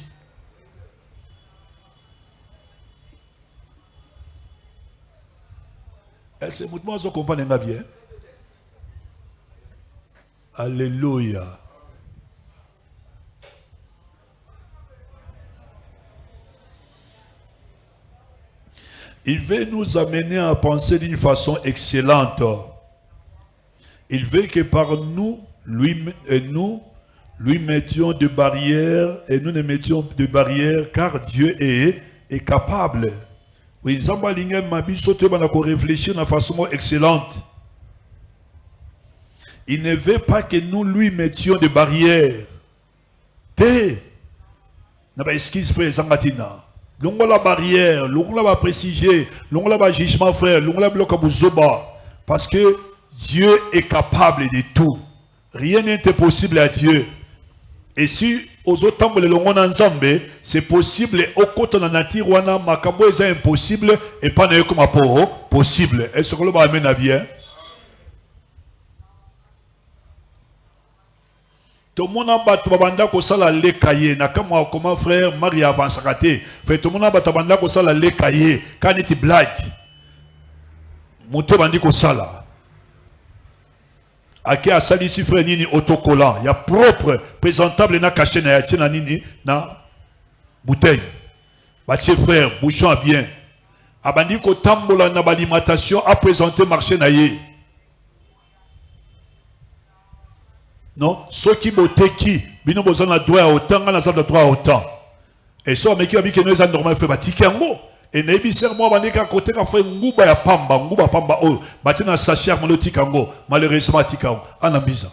Est-ce que vous comprenez bien? Alléluia. Il veut nous amener à penser d'une façon excellente. Il veut que par nous, lui mettions de barrières et nous ne mettions de barrières car Dieu est capable. Oui, nous avons réfléchir de façon excellente. Il ne veut pas que nous lui mettions de barrières. Excuse frère Zangatina. L'on la barrière, l'on la préciser, l'on la jugement frère, l'on la bloque parce que Dieu est capable de tout. Rien n'est impossible à Dieu. Et si aux autres temps ensemble, c'est possible au côté de la nature wana makambo est impossible et pas comme possible. Est-ce que l'on amène à bien? Tout le monde a battu babanda ko sala le kaye na kama comment frère Maria avansakate fait tout le monde a battu babanda ko sala le kaye quand il blague muto bandi ko sala ake asali si frère nini autocollant ya propre présentable na caché na ya na nini na bouteille batie frère bouchon bien abandi ko tambola na balimentation à présenter marché na ye. Non, ceux qui boteki, bino bozana droit à autant, on a droit à autant. Et ça, mais qui a dit que nous avons normalement fait batikango. Et Nébisser, moi, bandika côté qu'a fait nguba ya pamba, oh, batina sachia moloti kango, malheureusement tikango, anambisa.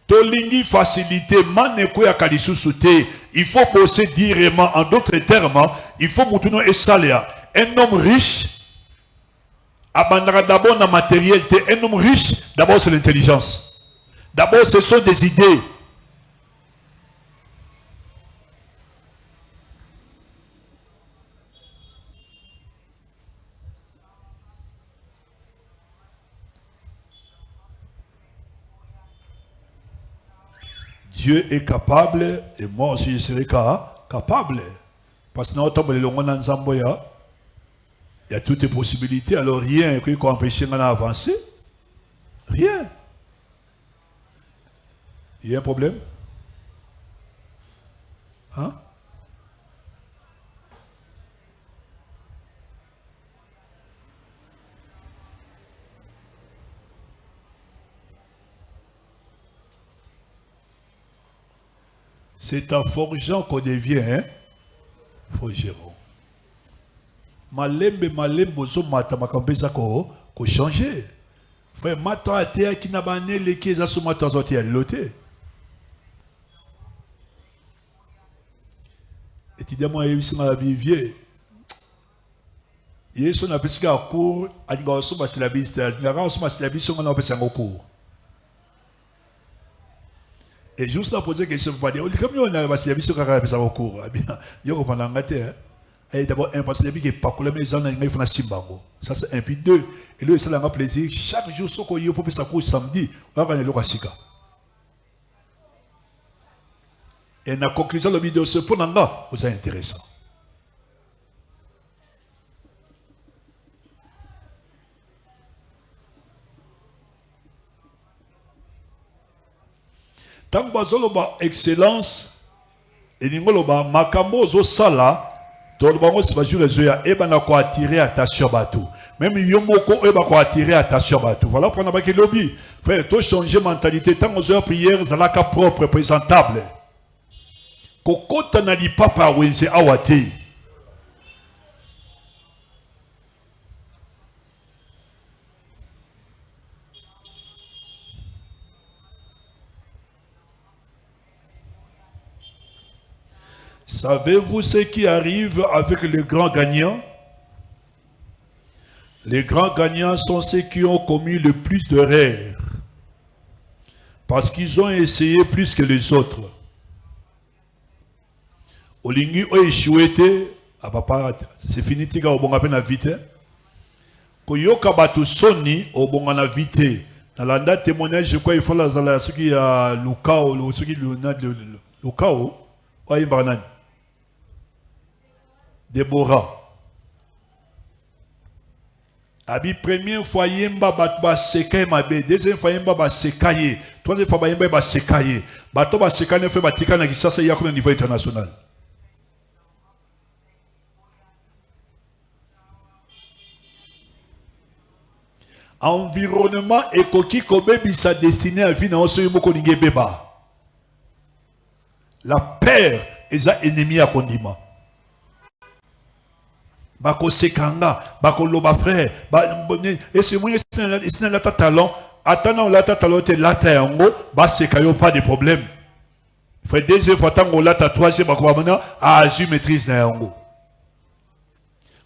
Tolingi facilité, maneko ya kalisusu te, il faut bosser directement, en d'autres termes, il faut moutuno et saléa. Un homme riche, abandonnera d'abord la matérialité, un homme riche, d'abord c'est l'intelligence. D'abord ce sont des idées. Dieu est capable et moi aussi je serai capable. Parce que il y a toutes les possibilités, alors rien qui peut empêcher d'avancer. Rien. Il y a un problème? Hein? C'est en forgeant qu'on devient forgeron. Malembe zo mata makambeza ko changer. Frère mata atea ki na banele ki za sumata zoti loté. Et tu dis moi yebisi ma vivier. Yesu na pesika cours adiga so ba silabiste, na ra so ba silabiste on na pesa cours. Et juste la poser question pour dire, comme on a passé la vie sur le cours, bien, il y a pendant la terre. Et d'abord, un passé la vie qui est pas cool, mais ils en ont fait simbango. Ça c'est un puis deux. Et là, ça a un plaisir. Chaque jour, ce qu'on y a pour sa cour samedi, on va gagner le Rassika. Et la conclusion de la vidéo, ce point là, vous est intéressant. Tant que excellence et ningoloba makambo zo sala tolbango se bajou les oya e bana ko attirer attention bateau même yomoko e ba ko attirer attention bateau voilà pour na ba ke lobby frère to changer mentalité tant aux heures prière zalaka propre présentable kokota na li papa wenze awate. Savez-vous ce qui arrive avec les grands gagnants? Les grands gagnants sont ceux qui ont commis le plus d'erreurs. Parce qu'ils ont essayé plus que les autres. Olingi o échoué, c'est fini, tiga au bon appel vite. Koyoka batu soni au bon na vite. Dans la témoignage, je crois il faut la zala ce qui a Lukao, ce qui Lukao, oye banan. Déborah. Abi première fois yemba batba sekaye mabe, deuxième fois yemba ba sekaye, troisième fois yemba ba sekaye. Bato ba sekaye fait batika na kisasa ya au niveau international. Environnement ekoki kobe bisa destiné à vivre dans ce yomoko ninge beba. La peur est un ennemi à condiment. Bako sekanga, bako loba frère, et c'est moi c'est la talent, attendant la talent te lata yango, ba sekayo pas de problème. Frère deuxième fois tango lata troisième bako bamana a azu maîtrise na yango.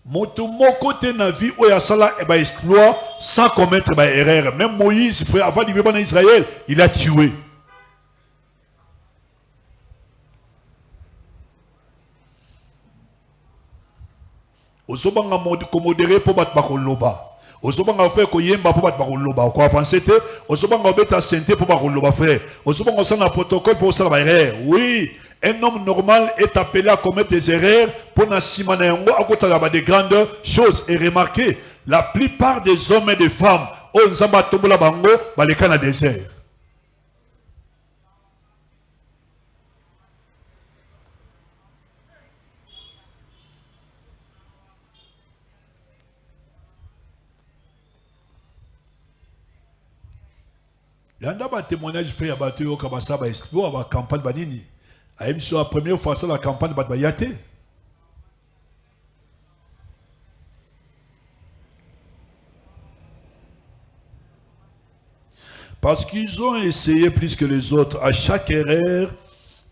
Moto moko te na vie oya sala e ba exploit sans commettre ba erreur. Même Moïse frère avant d'arriver en Israël, il a tué. Osobanga modéré pour battre bakoloba. Osobanga faire ko yemba pour battre bakoloba. Ko avancer te, osobanga beta santé pour bakoloba frère. Osobanga ça na protocole pour ça ba erreur. Oui, un homme normal est appelé à commettre des erreurs pour na simana yango à côté de grandes choses et remarquez, la plupart des hommes et des femmes on zamba tombola bango baleka na désert. Yanda ba témoignage fait abato yo kabasa ba exploit ba campagne banini C'est la première fois ça la campagne de Batbayate. Parce qu'ils ont essayé plus que les autres. À chaque erreur,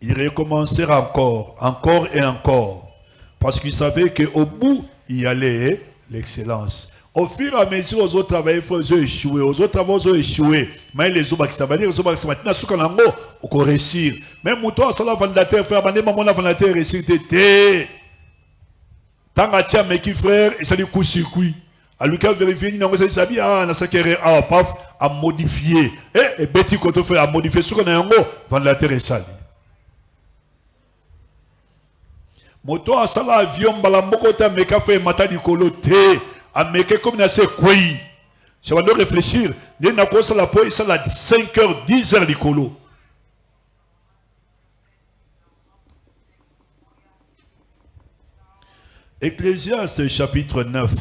ils recommencèrent encore et encore. Parce qu'ils savaient qu'au bout, il y allait l'excellence. Au fur et à mesure, aux autres travailleurs, ils ont échoué. Aux autres travailleurs, ils ont échoué. Mais les autres, ça veut dire les autres, ça va dire qu'on réussir. Même toi, sur la fondateur, frère, maman, la fondateur, réussir, t'es. Tant que tu as mes frères, et ça dit coup-sur-coup. À lui, quand vérifier, il a dit, ah, on a ça qui est à modifier. Et Betty, quand on fait à modifier, ce qu'on a en haut, fondateur est sali. Moto a ça l'avion, balamokota, meka fait mata du colo, té. Américain comme il quoi. Ça va nous réfléchir. Il y a quoi ça la peau, ça la 5h, 10h du colo. Ecclésiaste chapitre 9,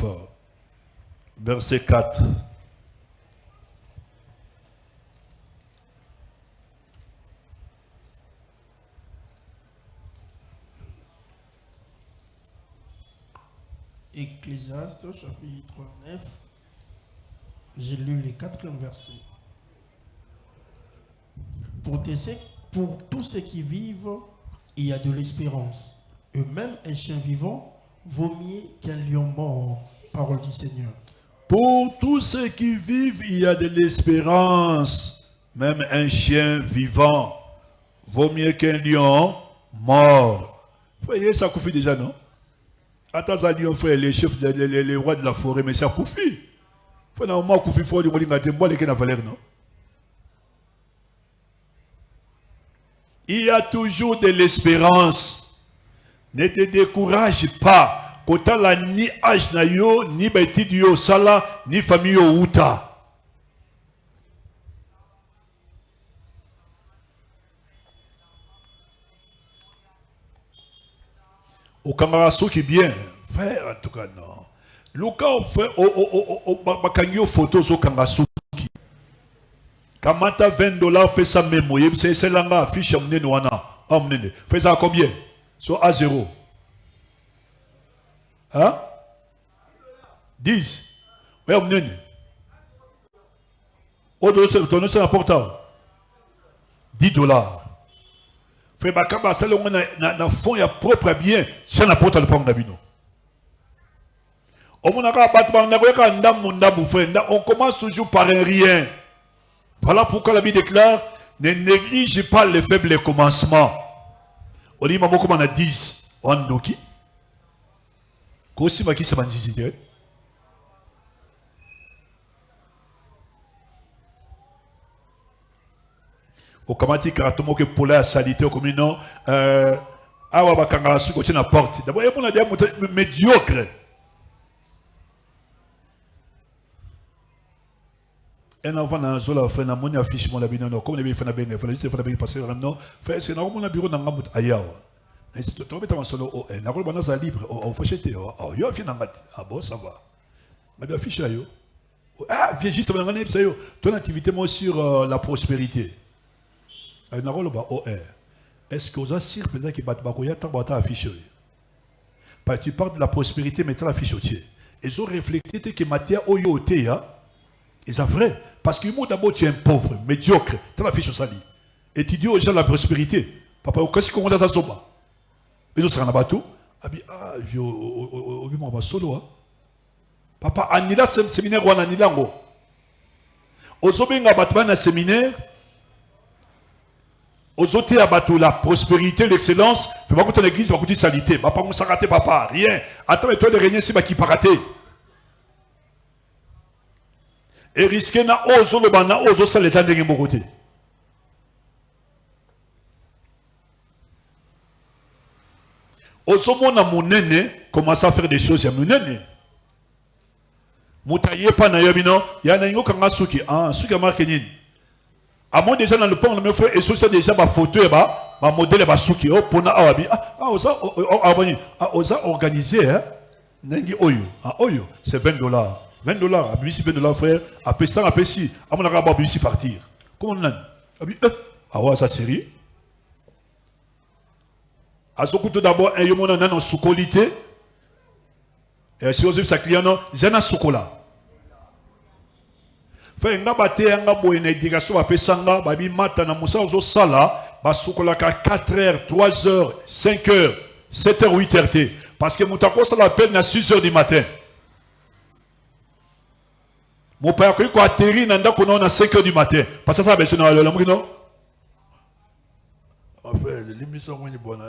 verset 4. Ecclésiaste chapitre 9, j'ai lu les 4 versets. Pour tous ceux qui vivent, il y a de l'espérance. Et même un chien vivant vaut mieux qu'un lion mort. Parole du Seigneur. Pour tous ceux qui vivent, il y a de l'espérance. Même un chien vivant vaut mieux qu'un lion mort. Vous voyez, ça confie déjà, non? Attends, ça dit, on fait les chefs, les rois de la forêt, mais ça confie. Il faut un moment confie, il faut dire, non? Il y a toujours de l'espérance. Ne te décourage pas. Quand tu n'as ni âge, ni bêtise, ni famille ou uta. Au Kamaraso qui est bien, frère, en tout cas, non. Le cas, on fait au photos au Kamaraso qui. Kamata $20 paye ça même, c'est l'anga affiche amné noana. Amné. Fais ça combien? Soit à 0. Hein? 10. Oui, amné. Au-delà, c'est important. $10. Fait bakaba ça le na fond ya propre bien ça na porte le pang nabino on commence toujours par un rien. Voilà pourquoi la Bible déclare ne néglige pas les faibles commencements. On dit maman comme on a 10 on doki kosi maki ça banzizide. Au kamati karatomo que pour la salité au commun non awa bakanga su ko na porte d'abord il y a des médiocre un enfant dans zola fait na moni affiche mon labino non comme les fait na ben il faut juste faire bien passer non fait c'est na mon bureau na ngamut ayawa et tu te mets en solo o na ko bana za libre au fachete oh yo fi na ngati ah bon ça va mais affiche là yo ah viens juste na ngane ça yo ton activité moi sur la prospérité. Est-ce que vous assirez peut-être que vous affiché? Tu parles de la prospérité, mais tu as affiché. Ils ont réfléchi que Mathia Oyote, ils sont vrai. Parce que d'abord tu es un pauvre, médiocre, tu as affiché ça. Et tu dis aux gens la prospérité. Papa, qu'est-ce qu'on a dans ça? Ils ont un bateau. Ah, je vais solo. Papa, Anila, séminaire ou Anila. Aux hommes, il y a un séminaire. Aux autres abattus, la prospérité, l'excellence, fais pas que l'église va coûter salité. Papa, on s'arrête, papa, rien. Attends, mais toi, les régner, c'est pas qui pas raté. Et risquer na ozo le bana, ozo ça les a de mon côté. Ozo mon amounene commence à faire des choses à mounene. Moutaye pas na yabino, yana yo kanga suki, suki marketing. À moi déjà dans le pont, le frère, et ça déjà ma photo et ma modèle et ma souki. Oh, pour na awabi. Osa organisé, hein. Nengi oyo. Oyo, c'est $20. $20. À $20, frère. À Pestan, à Pessi. À mon arabe, à Pessi partir. Comment on a? Ouais, ça série. Azokuto d'abord un yomona nan sukolité. Et si vous avez sa client non, jana sukola. Fait nga bate nga boyena éducation ba pesanga ba bi mata na musa ozo sala ba sukola ka 4h, 3h, 5h, 7h, 8h. Parce que mutako ça l'appelle à 6h du matin. Mon père a atterri dans à 5h du matin. Parce que ça a besoin de l'homme, non? Enfin, l'émission est bonne.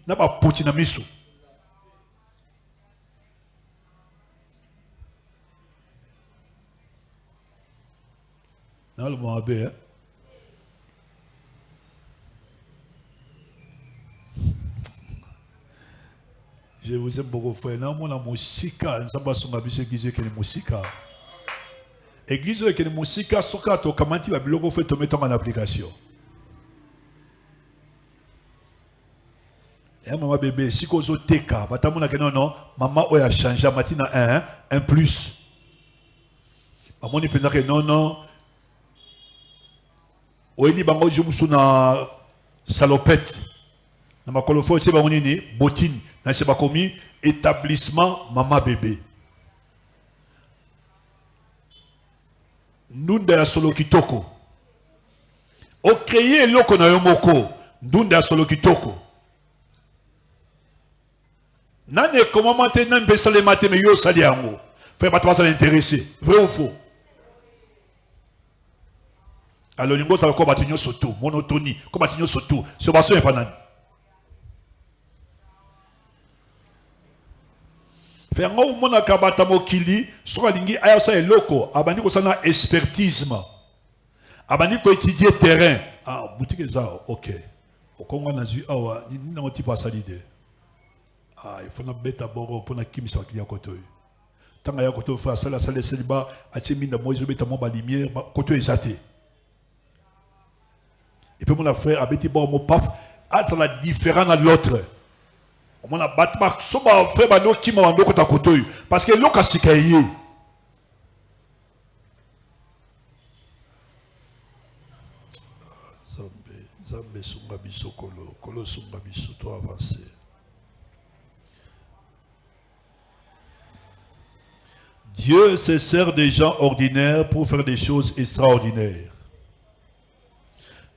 N'a pas potina miso. Non, le mot abbé, hein? Je vous aime beaucoup, frère. Non, mon musique, ça va sur ma vie, c'est qui est musique. Église qui est musique, soka to comment tu vas bloquer fait te mettre en application. Et maman bébé, si qu'on zo teka, batamona que non, maman oya changé matina un plus. Maman ni pensa que non. Oeni bango jumusu na salopette. Na makolofo c'est bango nini bottine. Na c'est pas commis établissement maman bébé. Ndunda ya solo kitoko. O créer loko na yomoko. Ndunda ya solo kitoko. Nane comment maintenant mbesa le matin mais yo sali yango. Fait pas toi ça l'intéresser. Vrai ou faux? Alors l'ingo ça va quoi batinyo soto, monotonie, comme batinyo soto. Ce basso est pas nan. Fait un au mona kabata mokili, soit lingi aya sa eloko, abani ko sana expertise. Abani ko étudier terrain. Ah, boutique ça, OK. Au Congo na zu awa, ni na oti pas salide. Ah, il faut na beta boro pour na kimisa kiya koto. Tanga ya koto fa sala seliba, achemi na moizo beta mo ba lumière, koto ezate. Et puis mon frère a bêti bon mon paf, ah ça la différent à l'autre. On a battu marque, soba frère bano qui m'a mandé kota koto. Parce que l'oka sikaye. Zambe sunga biso kolo sunga biso to avancer. Dieu se sert des gens ordinaires pour faire des choses extraordinaires.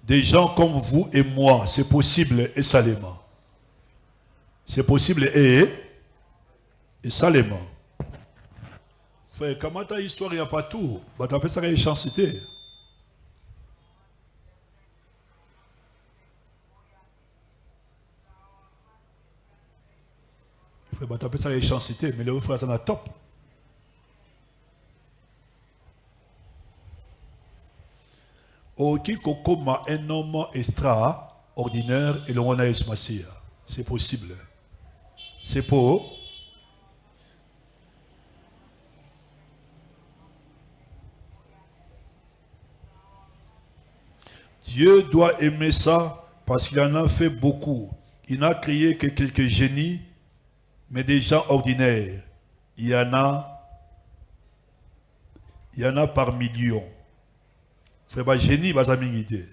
Des gens comme vous et moi, c'est possible et salement. C'est possible et salement. Frère, comment ta histoire, il n'y a pas tout. Bah, t'as fait ça une chancité. Frère, bah, t'as fait ça une chancité, mais le frère, ça n'a top. Qui comme un homme extraordinaire et l'on a esmassia. C'est possible. C'est pour. Dieu doit aimer ça parce qu'il en a fait beaucoup. Il n'a créé que quelques génies, mais des gens ordinaires. Il y en a par millions. C'est pas génie, pas idée.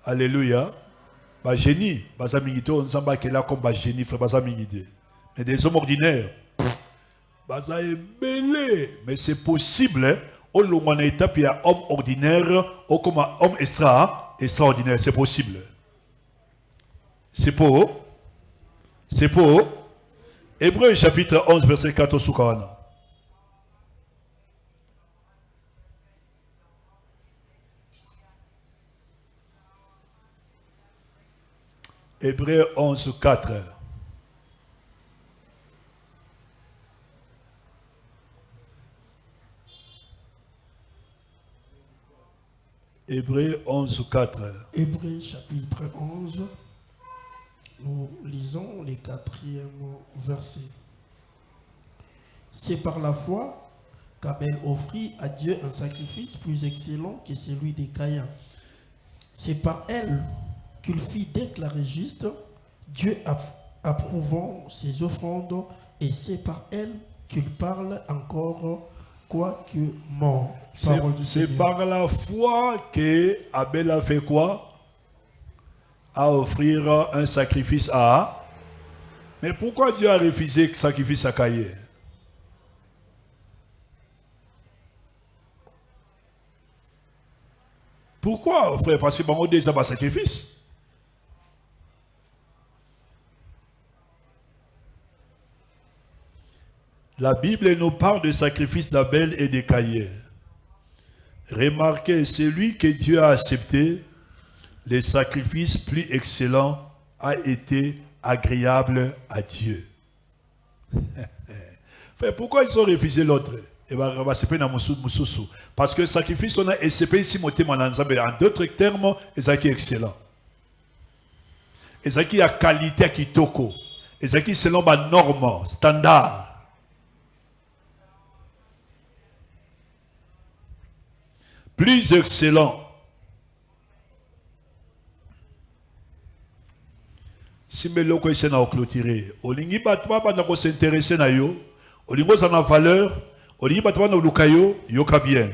Alléluia. Pas génie, pas idée. On s'en bat là comme pas génie, fait pas idée. Mais des hommes ordinaires, pas belé. Mais c'est possible. Au long de l'étape, il y a homme ordinaire, ou comme homme extraordinaire. C'est possible. C'est pour. Hébreux chapitre 11, verset 4 au Soukana. Hébreux 11, 4. Hébreux 11, 4. Hébreux chapitre 11, nous lisons les 4e versets. C'est par la foi qu'Abel offrit à Dieu un sacrifice plus excellent que celui des Caïns. C'est par elle qu'il fit déclarer juste, Dieu approuvant ses offrandes, et c'est par elle qu'il parle encore, quoique mort. C'est par la foi que Abel a fait quoi? à offrir un sacrifice à... Mais pourquoi Dieu a refusé le sacrifice à Caïn? Pourquoi, frère? Parce que on a déjà un sacrifice. La Bible nous parle de sacrifice d'Abel et de Caïn. Remarquez, celui que Dieu a accepté, le sacrifice plus excellent a été agréable à Dieu. Frère, pourquoi ils ont refusé l'autre? Parce que le sacrifice, on a essayé ici, en d'autres termes, c'est excellent. C'est a qualité qui toko. C'est selon ma norme, standard. Plus excellent. Si mes locaux sont à clôturer, au lingi batwa pas n'a s'intéresser na yo, au lingo ça na valeur, au lingi batwa na lukayo, yoka bien.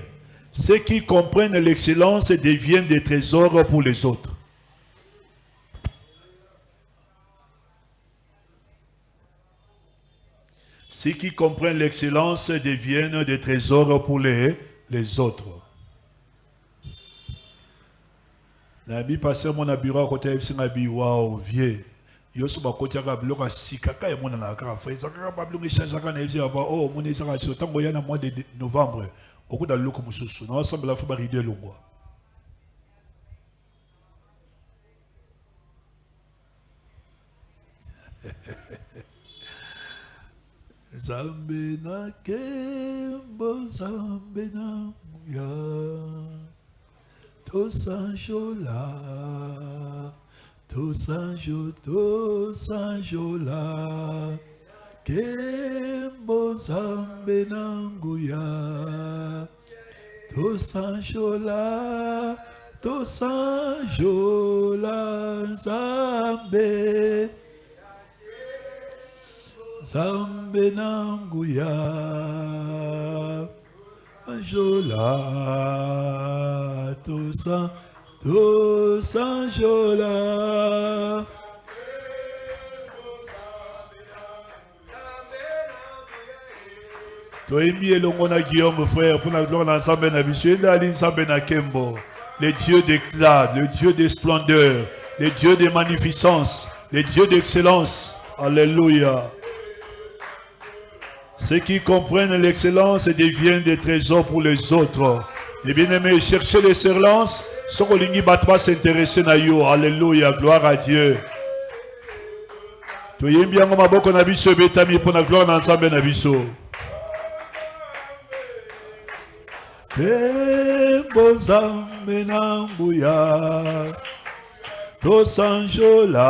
Ceux qui comprennent l'excellence deviennent des trésors pour les autres. Ceux qui comprennent l'excellence deviennent des trésors pour les autres. Nabi passé mon bureau à côté de Nabi, waouh, vieux. Yo suba côté à bloc à sikaka et mon anaka fait ça ka bloc échange ka na ezia ba oh mon ezaka sur tango ya na mois de novembre au coup d'aller comme mususu na ensemble la fa rider longwa Zambe na kembo zambe na ya to sanjola to sanjola kembo zambe na nguya to sanjola zambe Zambe nanguya Anjola Tosan Jola Toemi elongona Guillaume frère pour la gloire d'ensemble na biso ndali nsambe na kembo le Dieu d'éclat, le Dieu de splendeur, le Dieu de magnificence, le Dieu d'excellence. Alléluia. Ceux qui comprennent l'excellence deviennent des trésors pour les autres. Les bien-aimés, cherchez l'excellence. Sokolingi batwa s'intéresser na yo. Alléluia, gloire à Dieu. Toyem bien ngoma boko na biso betami pour la gloire ensemble na biso. Kembo zambe na mbuya to sanjola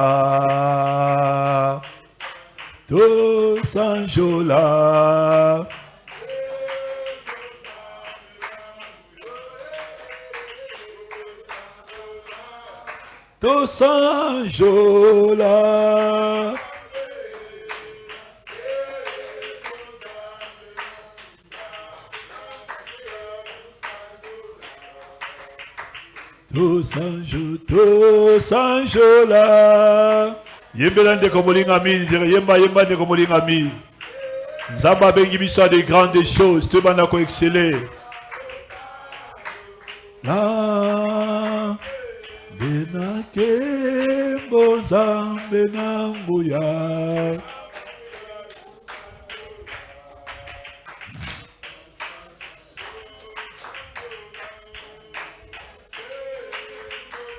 to sanjola to sanjola to sanjola yembela ndeko molinga mi yemba ndeko molinga mi Nzamba bengi biso de grandes choses te bana ko exceller la benake bozambe nanguya